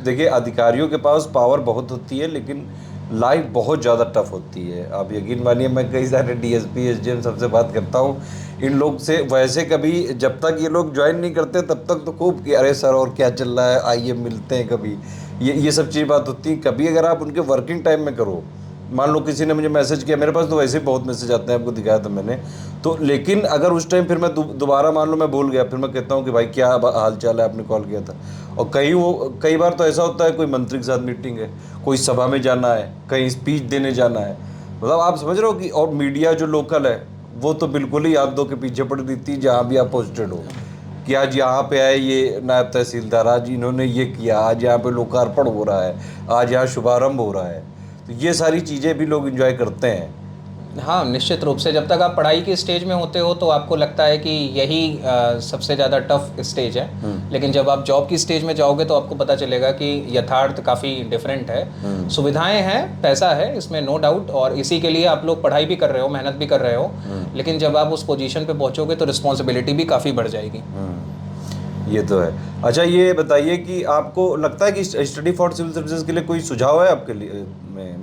देखिए, अधिकारियों के पास पावर बहुत होती है, लेकिन लाइफ बहुत ज़्यादा टफ होती है। आप यकीन मानिए, मैं कई सारे डीएसपी एसडीएम सबसे बात करता हूँ, इन लोग से वैसे कभी जब तक ये लोग ज्वाइन नहीं करते तब तक तो खूब कि अरे सर और क्या चल रहा है, आइए मिलते हैं कभी, ये सब चीज़ बात होती है। कभी अगर आप उनके वर्किंग टाइम में करो, मान लो किसी ने मुझे मैसेज किया, मेरे पास तो वैसे ही बहुत मैसेज आते हैं, आपको दिखाया था मैंने तो, लेकिन अगर उस टाइम फिर मैं दोबारा मान लो मैं भूल गया, फिर मैं कहता हूँ कि भाई क्या हाल चाल है, आपने कॉल किया था। और कई बार तो ऐसा होता है, कोई मंत्री के साथ मीटिंग है, कोई सभा में जाना है, कहीं स्पीच देने जाना है, मतलब आप समझ रहे हो कि, और मीडिया जो लोकल है वो तो बिल्कुल ही यादों के पीछे पड़ी रहती है जहाँ भी आप पोस्टेड हो, कि आज यहाँ पे आए ये नायब तहसीलदार, आज इन्होंने ये किया, आज यहाँ पे लोकार्पण हो रहा है, आज यहाँ शुभारंभ हो रहा है। तो ये सारी चीज़ें भी लोग एंजॉय करते हैं। हाँ, निश्चित रूप से जब तक आप पढ़ाई की स्टेज में होते हो तो आपको लगता है कि यही सबसे ज़्यादा टफ स्टेज है, लेकिन जब आप जॉब की स्टेज में जाओगे तो आपको पता चलेगा कि यथार्थ काफ़ी डिफरेंट है। सुविधाएं हैं, पैसा है, इसमें नो डाउट, और इसी के लिए आप लोग पढ़ाई भी कर रहे हो, मेहनत भी कर रहे हो, लेकिन जब आप उस पोजीशन पे पहुंचोगे तो रिस्पॉन्सिबिलिटी भी काफ़ी बढ़ जाएगी। ये तो है। अच्छा, ये बताइए कि आपको लगता है कि स्टडी फॉर सिविल सर्विसेज के लिए कोई सुझाव है आपके लिए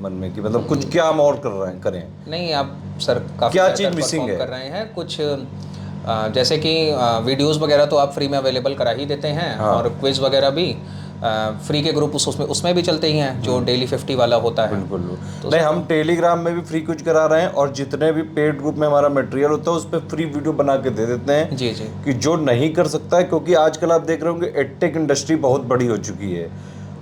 मन में, कि मतलब कुछ क्या हम और करें? नहीं, आप सर काफ़ी क्या चीज़ मिसिंग है? कर रहे हैं कुछ, जैसे कि वीडियोस वगैरह तो आप फ्री में अवेलेबल करा ही देते हैं। हाँ। और क्विज वगैरह भी फ्री के ग्रुप उसमें भी चलते ही हैं, जो डेली 50 वाला होता है। बिल्कुल। तो नहीं, हम टेलीग्राम में भी फ्री कुछ करा रहे हैं, और जितने भी पेड ग्रुप में हमारा मटेरियल होता है उस पर फ्री वीडियो बना के दे देते हैं। जी जी। कि जो नहीं कर सकता है, क्योंकि आजकल आप देख रहे होंगे एडटेक इंडस्ट्री बहुत बड़ी हो चुकी है,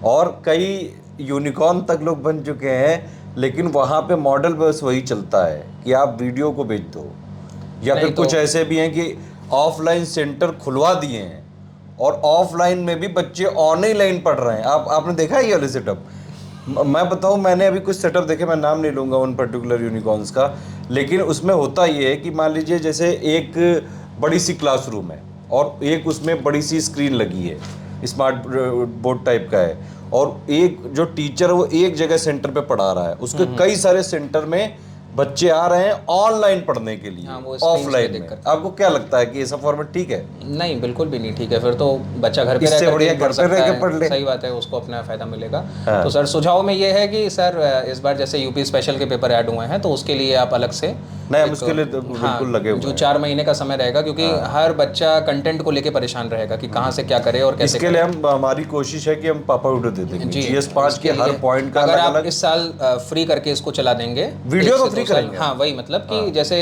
और कई यूनिकॉर्न तक लोग बन चुके हैं, लेकिन वहाँ पे मॉडल बस वही चलता है कि आप वीडियो को भेज दो, या फिर कुछ ऐसे भी हैं कि ऑफलाइन सेंटर खुलवा दिए हैं, और ऑफलाइन में भी बच्चे ऑनलाइन पढ़ रहे हैं। आपने देखा है ये वाले सेटअप? मैं बताऊं, मैंने अभी कुछ सेटअप देखे, मैं नाम नहीं लूँगा उन पर्टिकुलर यूनिकॉर्न्स का, लेकिन उसमें होता ये है कि मान लीजिए जैसे एक बड़ी सी क्लासरूम है, और एक उसमें बड़ी सी स्क्रीन लगी है, स्मार्ट बोर्ड टाइप का है, और एक जो टीचर है वो एक जगह सेंटर पे पढ़ा रहा है, उसके कई सारे सेंटर में बच्चे आ रहे हैं ऑनलाइन पढ़ने के लिए, ऑफलाइन में। आपको क्या लगता है कि ये सब फॉर्मेट ठीक है? नहीं, बिल्कुल भी नहीं ठीक है। फिर तो बच्चा घर पे इससे बढ़िया घर पे रह के पढ़ ले। सही बात है, उसको अपना फायदा मिलेगा। हाँ। तो सर सुझाव में ये है कि सर इस बार जैसे यूपी स्पेशल के पेपर ऐड हुए हैं, तो उसके लिए आप अलग से नहीं, हम उसके लिए तो बिल्कुल लगे हुए जो 4 महीने का समय रहेगा, क्योंकि हर बच्चा कंटेंट को लेके परेशान रहेगा कि कहाँ से क्या करे और कैसे। इसके लिए हमारी कोशिश है कि हम पापा वीडियो दे देंगे GS 5 के हर पॉइंट का। अगर आप इस साल फ्री करके इसको चला देंगे, वीडियो तो फ्री करेंगे। हाँ, वही मतलब कि जैसे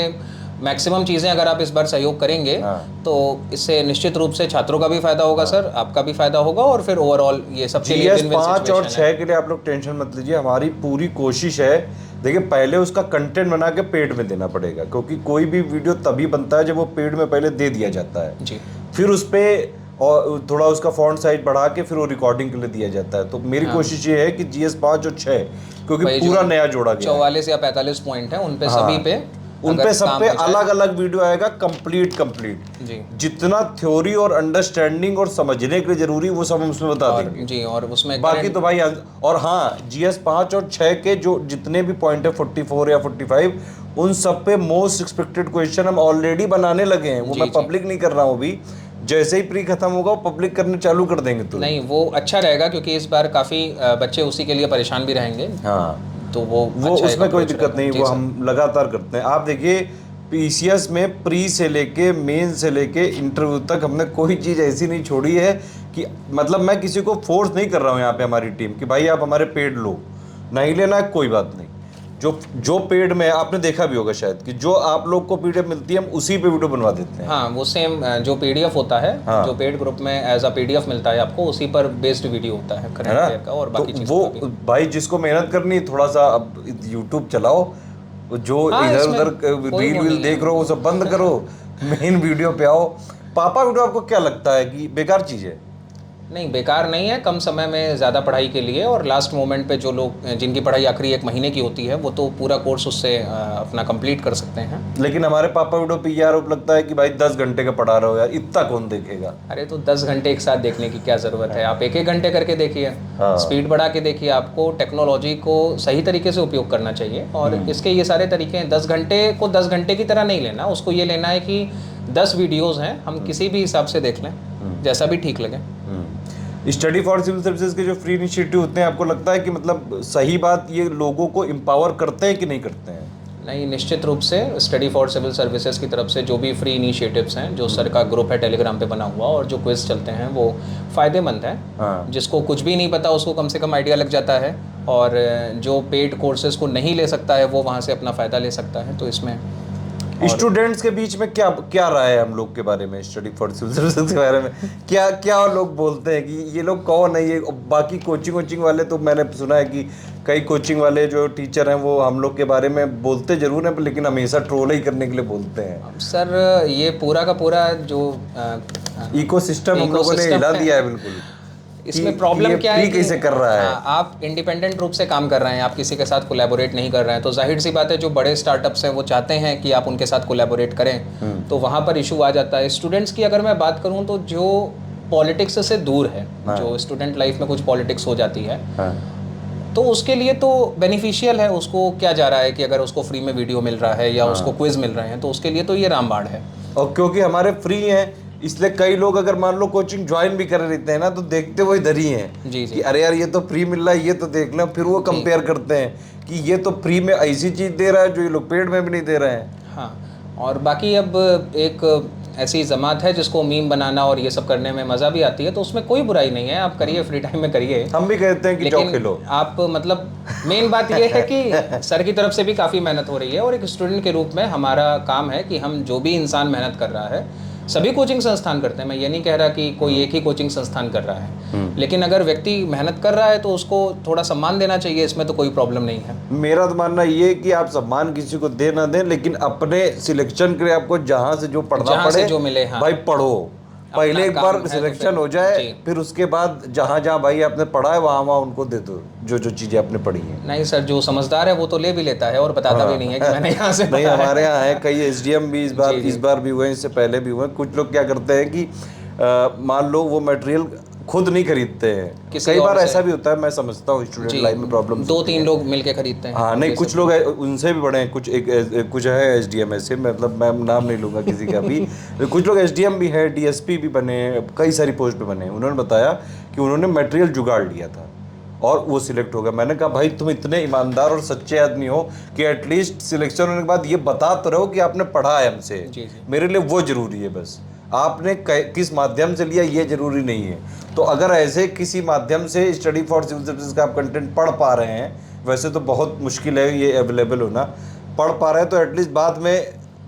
मैक्सिमम चीज़ें अगर आप इस बार सहयोग करेंगे, तो इससे निश्चित रूप से छात्रों का भी फायदा होगा सर, आपका भी फायदा होगा, और फिर ओवरऑल ये सबके लिए GS 5 और 6 के लिए आप लोग टेंशन मत लीजिए, हमारी पूरी कोशिश है। देखिए, पहले उसका कंटेंट बना के पेड में देना पड़ेगा, क्योंकि कोई भी वीडियो तभी बनता है जब वो पेड में पहले दे दिया जाता है जी। फिर उस पर और थोड़ा उसका फॉन्ट साइज बढ़ा के फिर वो रिकॉर्डिंग के लिए दिया जाता है। तो मेरी कोशिश ये है कि GS 5 और 6, क्योंकि पूरा नया जोड़ा गया 44 या 45 पॉइंट है, उन पे सभी पे उन अगर पे सब काम पे हो जाए। अलग अलग वीडियो आएगा कंप्लीट जी जितना थ्योरी और अंडरस्टैंडिंग और समझने के लिए जरूरी वो सब हम उसमें बता और देंगे। जी, और उसमें बाकी current- तो भाई और हाँ GS 5 और 6 के जो जितने भी पॉइंट है 44 या 45 उन सब पे मोस्ट एक्सपेक्टेड क्वेश्चन हम ऑलरेडी बनाने लगे हैं। वो जी मैं जी, पब्लिक नहीं कर रहा हूँ अभी, जैसे ही प्री खत्म होगा वो पब्लिक करने चालू कर देंगे तुरंत। नहीं वो अच्छा रहेगा क्योंकि इस बार काफ़ी बच्चे उसी के लिए परेशान भी रहेंगे, हाँ तो वो अच्छा एक उसमें कोई approach दिक्कत रहेगा। नहीं, जी वो सर। हम लगातार करते हैं। आप देखिए PCS में प्री से लेके मेन से लेके इंटरव्यू तक हमने कोई चीज़ ऐसी नहीं छोड़ी है कि मतलब मैं किसी को फोर्स नहीं कर रहा हूँ यहाँ पे हमारी टीम कि भाई आप हमारे पेड लो, नहीं लेना है कोई बात नहीं। जो जो पेड में आपने देखा भी होगा शायद कि जो आप लोग को PDF मिलती है हम उसी पे वीडियो बनवा देते हैं। हाँ वो सेम जो PDF होता है, हाँ। जो पेड ग्रुप में एज अ PDF मिलता है आपको, उसी पर बेस्ड वीडियो होता है है करंट ना? अफेयर का और तो बाकी चीज़ों वो का भी। भाई जिसको मेहनत करनी थोड़ा सा अब YouTube चलाओ, जो हाँ, इधर इसमें उधर कोई रील वो वील नहीं देख है। रहे हो वो सब बंद करो, मेन वीडियो पे आओ। पापा वीडियो आपको क्या लगता है कि बेकार चीज़ है? नहीं बेकार नहीं है, कम समय में ज़्यादा पढ़ाई के लिए, और लास्ट मोमेंट पे जो लोग जिनकी पढ़ाई आखिरी 1 महीने की होती है वो तो पूरा कोर्स उससे अपना कंप्लीट कर सकते हैं। लेकिन हमारे पापा वीडियो पे ये आरोप लगता है कि भाई 10 घंटे का पढ़ा रहे हो यार, इतना कौन देखेगा? अरे तो 10 घंटे एक साथ देखने की क्या ज़रूरत है, आप एक एक घंटे करके देखिए, हाँ। स्पीड बढ़ा के देखिए। आपको टेक्नोलॉजी को सही तरीके से उपयोग करना चाहिए, और इसके ये सारे तरीके हैं। 10 घंटे को 10 घंटे की तरह नहीं लेना, उसको ये लेना है कि 10 वीडियोज़ हैं, हम किसी भी हिसाब से देख लें, जैसा भी ठीक लगे। स्टडी फॉर सिविल सर्विसेज के जो फ्री इनिशिएटिव होते हैं, आपको लगता है कि मतलब सही बात ये लोगों को एम्पावर करते हैं कि नहीं करते हैं? नहीं, निश्चित रूप से स्टडी फॉर सिविल सर्विसेज की तरफ से जो भी फ्री इनिशिएटिव्स हैं, जो सर का ग्रुप है टेलीग्राम पे बना हुआ, और जो क्विज चलते हैं वो फ़ायदेमंद हैं। हाँ। जिसको कुछ भी नहीं पता उसको कम से कम आइडिया लग जाता है, और जो पेड कोर्सेज को नहीं ले सकता है वो वहाँ से अपना फ़ायदा ले सकता है। तो इसमें स्टूडेंट्स के बीच में क्या क्या राय है हम लोग के बारे में, स्टडी फॉर सिविल सर्विसेज के बारे में क्या क्या लोग बोलते हैं कि ये लोग कौन है? ये बाकी कोचिंग वाले तो मैंने सुना है कि कई कोचिंग वाले जो टीचर हैं वो हम लोग के बारे में बोलते जरूर हैं लेकिन हमेशा ट्रोल ही करने के लिए बोलते हैं। सर ये पूरा का पूरा जो इकोसिस्टम हम लोगों ने ecosystem हिला है। दिया है बिल्कुल। इसमें कि प्रॉब्लम ये क्या है free कि कैसे कर रहा है? हाँ, आप इंडिपेंडेंट रूप से काम कर रहे हैं, आप किसी के साथ कोलैबोरेट नहीं कर रहे हैं, तो जाहिर सी बात है जो बड़े स्टार्टअप्स हैं वो चाहते हैं कि आप उनके साथ कोलैबोरेट करें, तो वहाँ पर इशू आ जाता है। स्टूडेंट्स की अगर मैं बात करूँ तो जो पॉलिटिक्स से दूर है, जो स्टूडेंट लाइफ में कुछ पॉलिटिक्स हो जाती है, तो उसके लिए तो बेनिफिशियल है। उसको क्या जा रहा है कि अगर उसको फ्री में वीडियो मिल रहा है या उसको क्विज मिल रहे हैं, तो उसके लिए तो ये रामबाण है। और क्योंकि हमारे फ्री हैं इसलिए कई लोग अगर मान लो कोचिंग ज्वाइन भी कर लेते हैं ना तो देखते वो इधर ही हैं जी जी। कि अरे यार ये तो फ्री मिल रहा है, ये तो देख लो, फिर वो कंपेयर करते हैं कि ये तो फ्री में ऐसी चीज़ दे रहा है जो ये लोग पेड में भी नहीं दे रहे हैं। हाँ, और बाकी अब एक ऐसी जमात है जिसको मीम बनाना और ये सब करने में मज़ा भी आती है, तो उसमें कोई बुराई नहीं है, आप करिए, फ्री टाइम में करिए। हम भी कहते हैं कि जाओ खेलो। आप मतलब मेन बात ये है कि सर की तरफ से भी काफ़ी मेहनत हो रही है, और एक स्टूडेंट के रूप में हमारा काम है कि हम जो भी इंसान मेहनत कर रहा है, सभी कोचिंग संस्थान करते हैं, मैं ये नहीं कह रहा कि कोई एक ही कोचिंग संस्थान कर रहा है, लेकिन अगर व्यक्ति मेहनत कर रहा है तो उसको थोड़ा सम्मान देना चाहिए, इसमें तो कोई प्रॉब्लम नहीं है। मेरा तो मानना ये है कि आप सम्मान किसी को दे ना दें, लेकिन अपने सिलेक्शन के लिए आपको जहाँ से जो पढ़ना जहाँ से पड़े जो मिले, हाँ। भाई पढ़ो। पहले एक काम बार है तो सिलेक्शन फिर- हो जाए, जी। फिर उसके बाद जहाँ जहाँ भाई आपने पढ़ा है वहाँ वहाँ उनको दे दो जो जो चीज़ें आपने पढ़ी हैं। नहीं सर, जो समझदार है वो तो ले भी लेता है और बताता भी नहीं है कि मैंने यहाँ से नहीं, पढ़ा है। हमारे यहाँ है कई SDM भी जी, जी। इस बार भी हुए, इससे पहले भी हुए। कुछ लोग क्या करते हैं कि मान लो वो मटेरियल खुद नहीं खरीदते हैं, किसी कई और बार से। ऐसा भी होता है, मैं समझता हूँ स्टूडेंट लाइफ में प्रॉब्लम 2-3 लोग मिलके खरीदते हैं। हाँ। नहीं, कुछ लोग उनसे भी बड़े हैं, कुछ है SDM ऐसे, मतलब मैं नाम नहीं लूँगा किसी का भी। कुछ लोग SDM भी है, DSP भी बने, कई सारी पोस्ट पे बने। उन्होंने बताया कि उन्होंने मटेरियल जुगाड़ लिया था और वो सिलेक्ट हो गया। मैंने कहा भाई तुम इतने ईमानदार और सच्चे आदमी हो कि एटलीस्ट सिलेक्शन होने के बाद ये बता तो रहो कि आपने पढ़ा है हमसे। जी, जी। मेरे लिए वो जरूरी है, बस आपने किस माध्यम से लिया ये जरूरी नहीं है। तो अगर ऐसे किसी माध्यम से स्टडी फॉर सिविल सर्विसेज का आप कंटेंट पढ़ पा रहे हैं, वैसे तो बहुत मुश्किल है ये अवेलेबल होना, पढ़ पा रहे हैं तो एटलीस्ट बाद में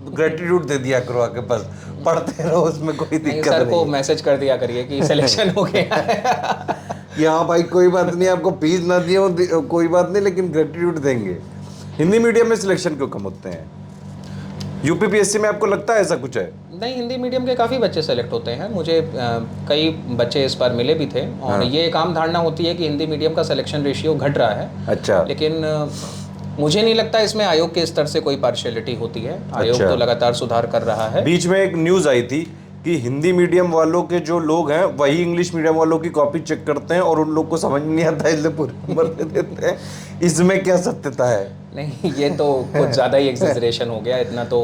ग्रेटिट्यूड दे दिया करो आके, बस पढ़ते रहो, उसमें कोई नहीं, दिक्कत सर नहीं को है। मैसेज कर दिया करिए कि सिलेक्शन हो गया है। कि हाँ भाई कोई बात नहीं, आपको फीस ना दिए हो कोई बात नहीं, लेकिन ग्रेटिट्यूड देंगे। हिंदी मीडियम में सिलेक्शन क्यों कम होते हैं? UPPSC में आपको लगता है ऐसा कुछ है? नहीं, हिंदी मीडियम के काफ़ी बच्चे सेलेक्ट होते हैं। मुझे कई बच्चे इस बार मिले भी थे, और ये एक आम धारणा होती है कि हिंदी मीडियम का सिलेक्शन रेशियो घट रहा है। अच्छा। लेकिन मुझे नहीं लगता इसमें आयोग के स्तर से कोई पार्शियलिटी होती है। आयोग अच्छा। तो लगातार सुधार कर रहा है। बीच में एक न्यूज़ आई थी कि हिंदी मीडियम वालों के जो लोग हैं वही इंग्लिश मीडियम वालों की कॉपी चेक करते हैं और उन लोग को समझ नहीं आता इसलिए पूरी उम्र दे देते हैं। इसमें क्या सत्यता है? नहीं, ये तो कुछ ज़्यादा ही एग्जेजरेशन हो गया। इतना तो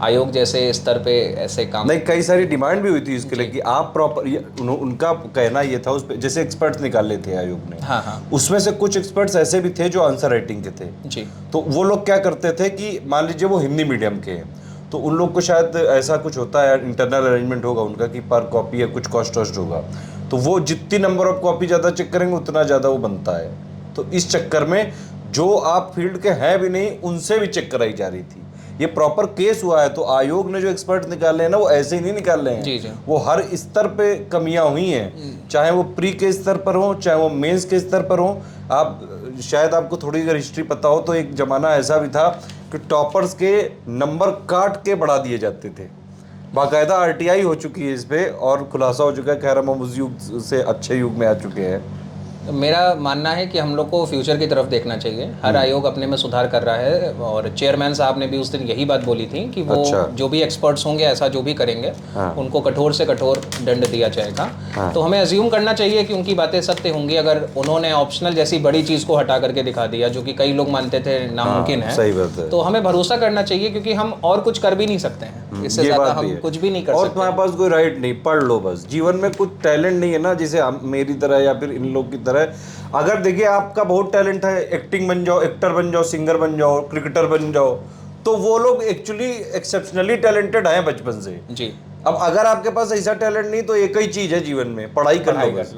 आयोग जैसे स्तर पे ऐसे काम नहीं, कई सारी डिमांड भी हुई थी इसके लिए कि आप प्रॉपर, उनका कहना ये था उस पे जैसे एक्सपर्ट्स निकाले थे आयोग ने, हाँ हाँ उसमें से कुछ एक्सपर्ट्स ऐसे भी थे जो आंसर राइटिंग के थे। जी तो वो लोग क्या करते थे कि मान लीजिए वो हिंदी मीडियम के हैं तो उन लोग को शायद ऐसा कुछ होता है, इंटरनल अरेंजमेंट होगा उनका कि पर कॉपी या कुछ कॉस्ट वॉस्ट होगा, तो वो जितनी नंबर ऑफ कॉपी ज़्यादा चेक करेंगे उतना ज़्यादा वो बनता है। तो इस चक्कर में जो आप फील्ड के हैं भी नहीं उनसे भी चेक कराई जा रही थी। ये प्रॉपर केस हुआ है। तो आयोग ने जो एक्सपर्ट निकाले हैं ना वो ऐसे ही नहीं निकाले हैं जी जी। वो हर स्तर पे कमियां हुई हैं, चाहे वो प्री के स्तर पर हो चाहे वो मेंस के स्तर पर हो। आप शायद आपको थोड़ी अगर हिस्ट्री पता हो तो एक ज़माना ऐसा भी था कि टॉपर्स के नंबर काट के बढ़ा दिए जाते थे। बाकायदा आरटीआई हो चुकी है इस पे और खुलासा हो चुका है। खैर हम उस युग से अच्छे युग में आ चुके हैं। मेरा मानना है कि हम लोग को फ्यूचर की तरफ देखना चाहिए। हर आयोग अपने में सुधार कर रहा है और चेयरमैन साहब ने भी उस दिन यही बात बोली थी कि वो अच्छा। जो भी एक्सपर्ट्स होंगे ऐसा जो भी करेंगे उनको कठोर से कठोर दंड दिया जाएगा। तो हमें अज्यूम करना चाहिए कि उनकी बातें सत्य होंगी। अगर उन्होंने ऑप्शनल जैसी बड़ी चीज़ को हटा करके दिखा दिया जो कि कई लोग मानते थे नामुमकिन है, सही बात है। तो हमें भरोसा करना चाहिए क्योंकि हम और कुछ कर भी नहीं सकते हैं। इससे ज़्यादा हम कुछ भी नहीं कर और सकते। तुम्हारे पास कोई राइट नहीं, पढ़ लो बस। जीवन में कुछ टैलेंट नहीं है ना जिसे मेरी तरह या फिर इन लोग की तरह, अगर देखिए आपका बहुत टैलेंट है, एक्टिंग बन जाओ, एक्टर बन जाओ, सिंगर बन जाओ, क्रिकेटर बन जाओ, तो वो लोग एक्चुअली एक्सेप्शनली टैलेंटेड हैं बचपन से। जी। अब अगर आपके पास ऐसा टैलेंट नहीं तो एक ही चीज़ है जीवन में, पढ़ाई कर लो बस।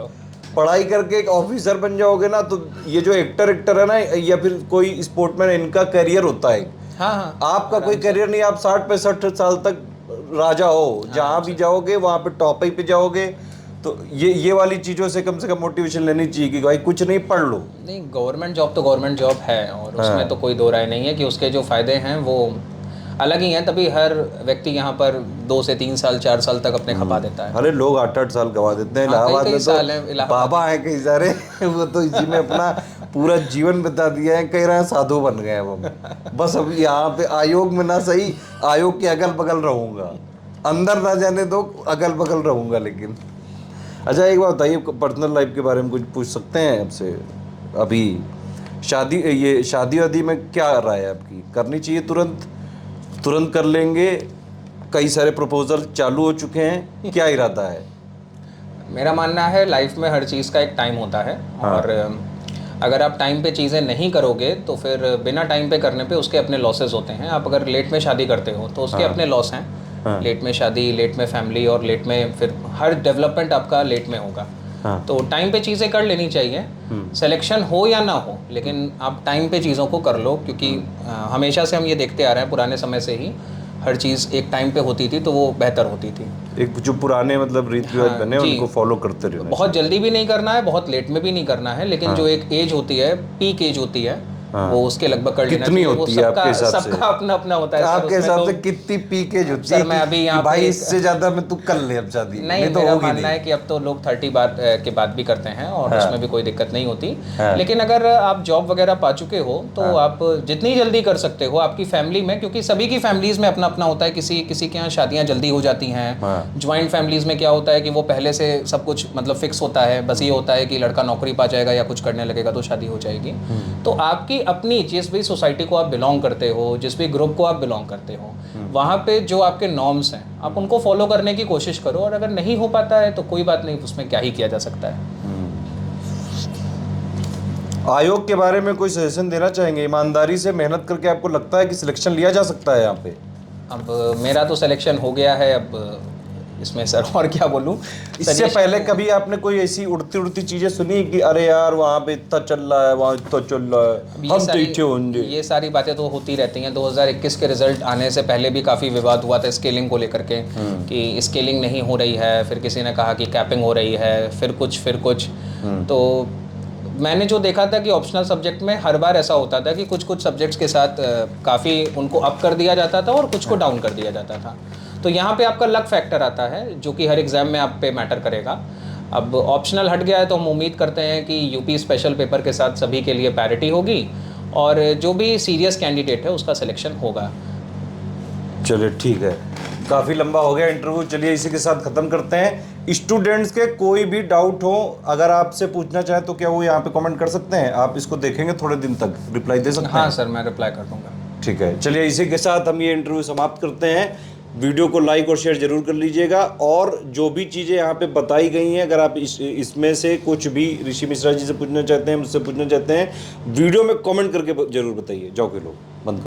पढ़ाई करके एक ऑफिसर बन जाओगे ना तो ये जो एक्टर है ना या फिर कोई स्पोर्टमैन, इनका करियर होता है। हाँ हाँ। आपका कोई करियर नहीं, आप 60-65 साल तक राजा हो, जहाँ भी जाओगे वहाँ पे टॉप ही पे जाओगे। तो ये वाली चीज़ों से कम मोटिवेशन लेनी चाहिए कि भाई कुछ नहीं, पढ़ लो। नहीं, गवर्नमेंट जॉब तो गवर्नमेंट जॉब है और उसमें तो कोई दो राय नहीं है कि उसके जो फ़ायदे हैं वो अलग ही हैं। तभी हर व्यक्ति यहाँ पर 2 से 3 साल 4 साल तक अपने खपा देता है। अरे लोग 8-8 साल गवा देते हैं। इलाहाबाद में तो बाबा है कई सारे वो तो इसी में अपना पूरा जीवन बिता दिया है, कई रहे साधु बन गए हैं वो। बस अब यहाँ पे आयोग में ना सही, आयोग के अगल बगल रहूँगा, अंदर ना जाने दो, अगल बगल रहूँगा। लेकिन अच्छा एक बात बताइए, पर्सनल लाइफ के बारे में कुछ पूछ सकते हैं आपसे? अभी शादी वादी में क्या राय है आपकी? करनी चाहिए तुरंत कर लेंगे? कई सारे प्रपोजल चालू हो चुके हैं, क्या इरादा है? मेरा मानना है लाइफ में हर चीज़ का एक टाइम होता है। और अगर आप टाइम पे चीज़ें नहीं करोगे तो फिर बिना टाइम पे करने पे उसके अपने लॉसेस होते हैं। आप अगर लेट में शादी करते हो तो उसके अपने लॉस हैं। लेट में शादी, लेट में फैमिली और लेट में फिर हर डेवलपमेंट आपका लेट में होगा। तो टाइम पे चीज़ें कर लेनी चाहिए, सिलेक्शन हो या ना हो, लेकिन आप टाइम पे चीज़ों को कर लो। क्योंकि हमेशा से हम ये देखते आ रहे हैं, पुराने समय से ही हर चीज़ एक टाइम पे होती थी तो वो बेहतर होती थी। एक जो पुराने मतलब रीति रिवाज बने उनको फॉलो करते रहना। बहुत जल्दी भी नहीं करना है, बहुत लेट में भी नहीं करना है, लेकिन जो एक एज होती है, पीक एज होती है, वो उसके लगभग कर लेना कितनी होती है आपके हिसाब से? सबका अपना अपना होता है। आपके हिसाब से कितनी पीकेज होती है? सर मैं अभी यहाँ भाई इससे ज्यादा में तू कर ले अब शादी। नहीं, तो मेरा मानना है कि अब तो लोग 30 के बाद भी करते हैं और उसमें भी कोई दिक्कत नहीं होती। लेकिन अगर आप जॉब वगैरह पा चुके हो तो आप जितनी जल्दी कर सकते हो आपकी फैमिली में, क्योंकि सभी की फैमिलीज में अपना अपना होता है। किसी के यहाँ शादियाँ जल्दी हो जाती हैं। ज्वाइंट फैमिलीज में क्या होता है कि वो पहले से सब कुछ मतलब फिक्स होता है, बस ये होता है कि लड़का नौकरी पा जाएगा या कुछ करने लगेगा तो शादी हो जाएगी। तो आपकी अपनी जिस भी सोसाइटी को आप बिलोंग करते हो, जिस भी ग्रुप को आप बिलोंग करते हो, वहाँ पे जो आपके नॉर्म्स हैं आप उनको फॉलो करने की कोशिश करो। और अगर नहीं हो पाता है तो कोई बात नहीं, उसमें क्या ही किया जा सकता है। आयोग के बारे में कोई सजेशन देना चाहेंगे? ईमानदारी से मेहनत करके आपको लगता है कि सिलेक्शन लिया जा सकता है यहाँ पे? अब मेरा तो सिलेक्शन हो गया है, अब इसमें सर और क्या बोलूं। इससे पहले कभी आपने कोई ऐसी उड़ती चीजें सुनी कि अरे यार वहाँ पे इतना चल रहा है, वहाँ इतना चल रहा है, हम तो इच्छे होंगे? ये सारी बातें तो होती रहती हैं। 2021 के रिजल्ट आने से पहले भी काफ़ी विवाद हुआ था स्केलिंग को लेकर के कि स्केलिंग नहीं हो रही है, फिर किसी ने कहा कि कैपिंग हो रही है, फिर कुछ। तो मैंने जो देखा था कि ऑप्शनल सब्जेक्ट में हर बार ऐसा होता था कि कुछ सब्जेक्ट्स के साथ काफ़ी उनको अप कर दिया जाता था और कुछ को डाउन कर दिया जाता था। तो यहाँ पे आपका लक फैक्टर आता है जो कि हर एग्ज़ाम में आप पे मैटर करेगा। अब ऑप्शनल हट गया है तो हम उम्मीद करते हैं कि यूपी स्पेशल पेपर के साथ सभी के लिए पैरिटी होगी और जो भी सीरियस कैंडिडेट है उसका सिलेक्शन होगा। चलिए ठीक है, काफ़ी लंबा हो गया इंटरव्यू। चलिए इसी के साथ ख़त्म करते हैं। स्टूडेंट्स के कोई भी डाउट हो, अगर आपसे पूछना चाहें तो क्या वो यहाँ पे कमेंट कर सकते हैं? आप इसको देखेंगे थोड़े दिन तक, रिप्लाई दे सकते हैं? हाँ सर, मैं रिप्लाई कर दूंगा। ठीक है, चलिए इसी के साथ हम ये इंटरव्यू समाप्त करते हैं। वीडियो को लाइक और शेयर जरूर कर लीजिएगा, और जो भी चीज़ें यहाँ पे बताई गई हैं, अगर आप इसमें से कुछ भी ऋषि मिश्रा जी से पूछना चाहते हैं, मुझसे पूछना चाहते हैं, वीडियो में कमेंट करके जरूर बताइए। जाओ के लोग बंद।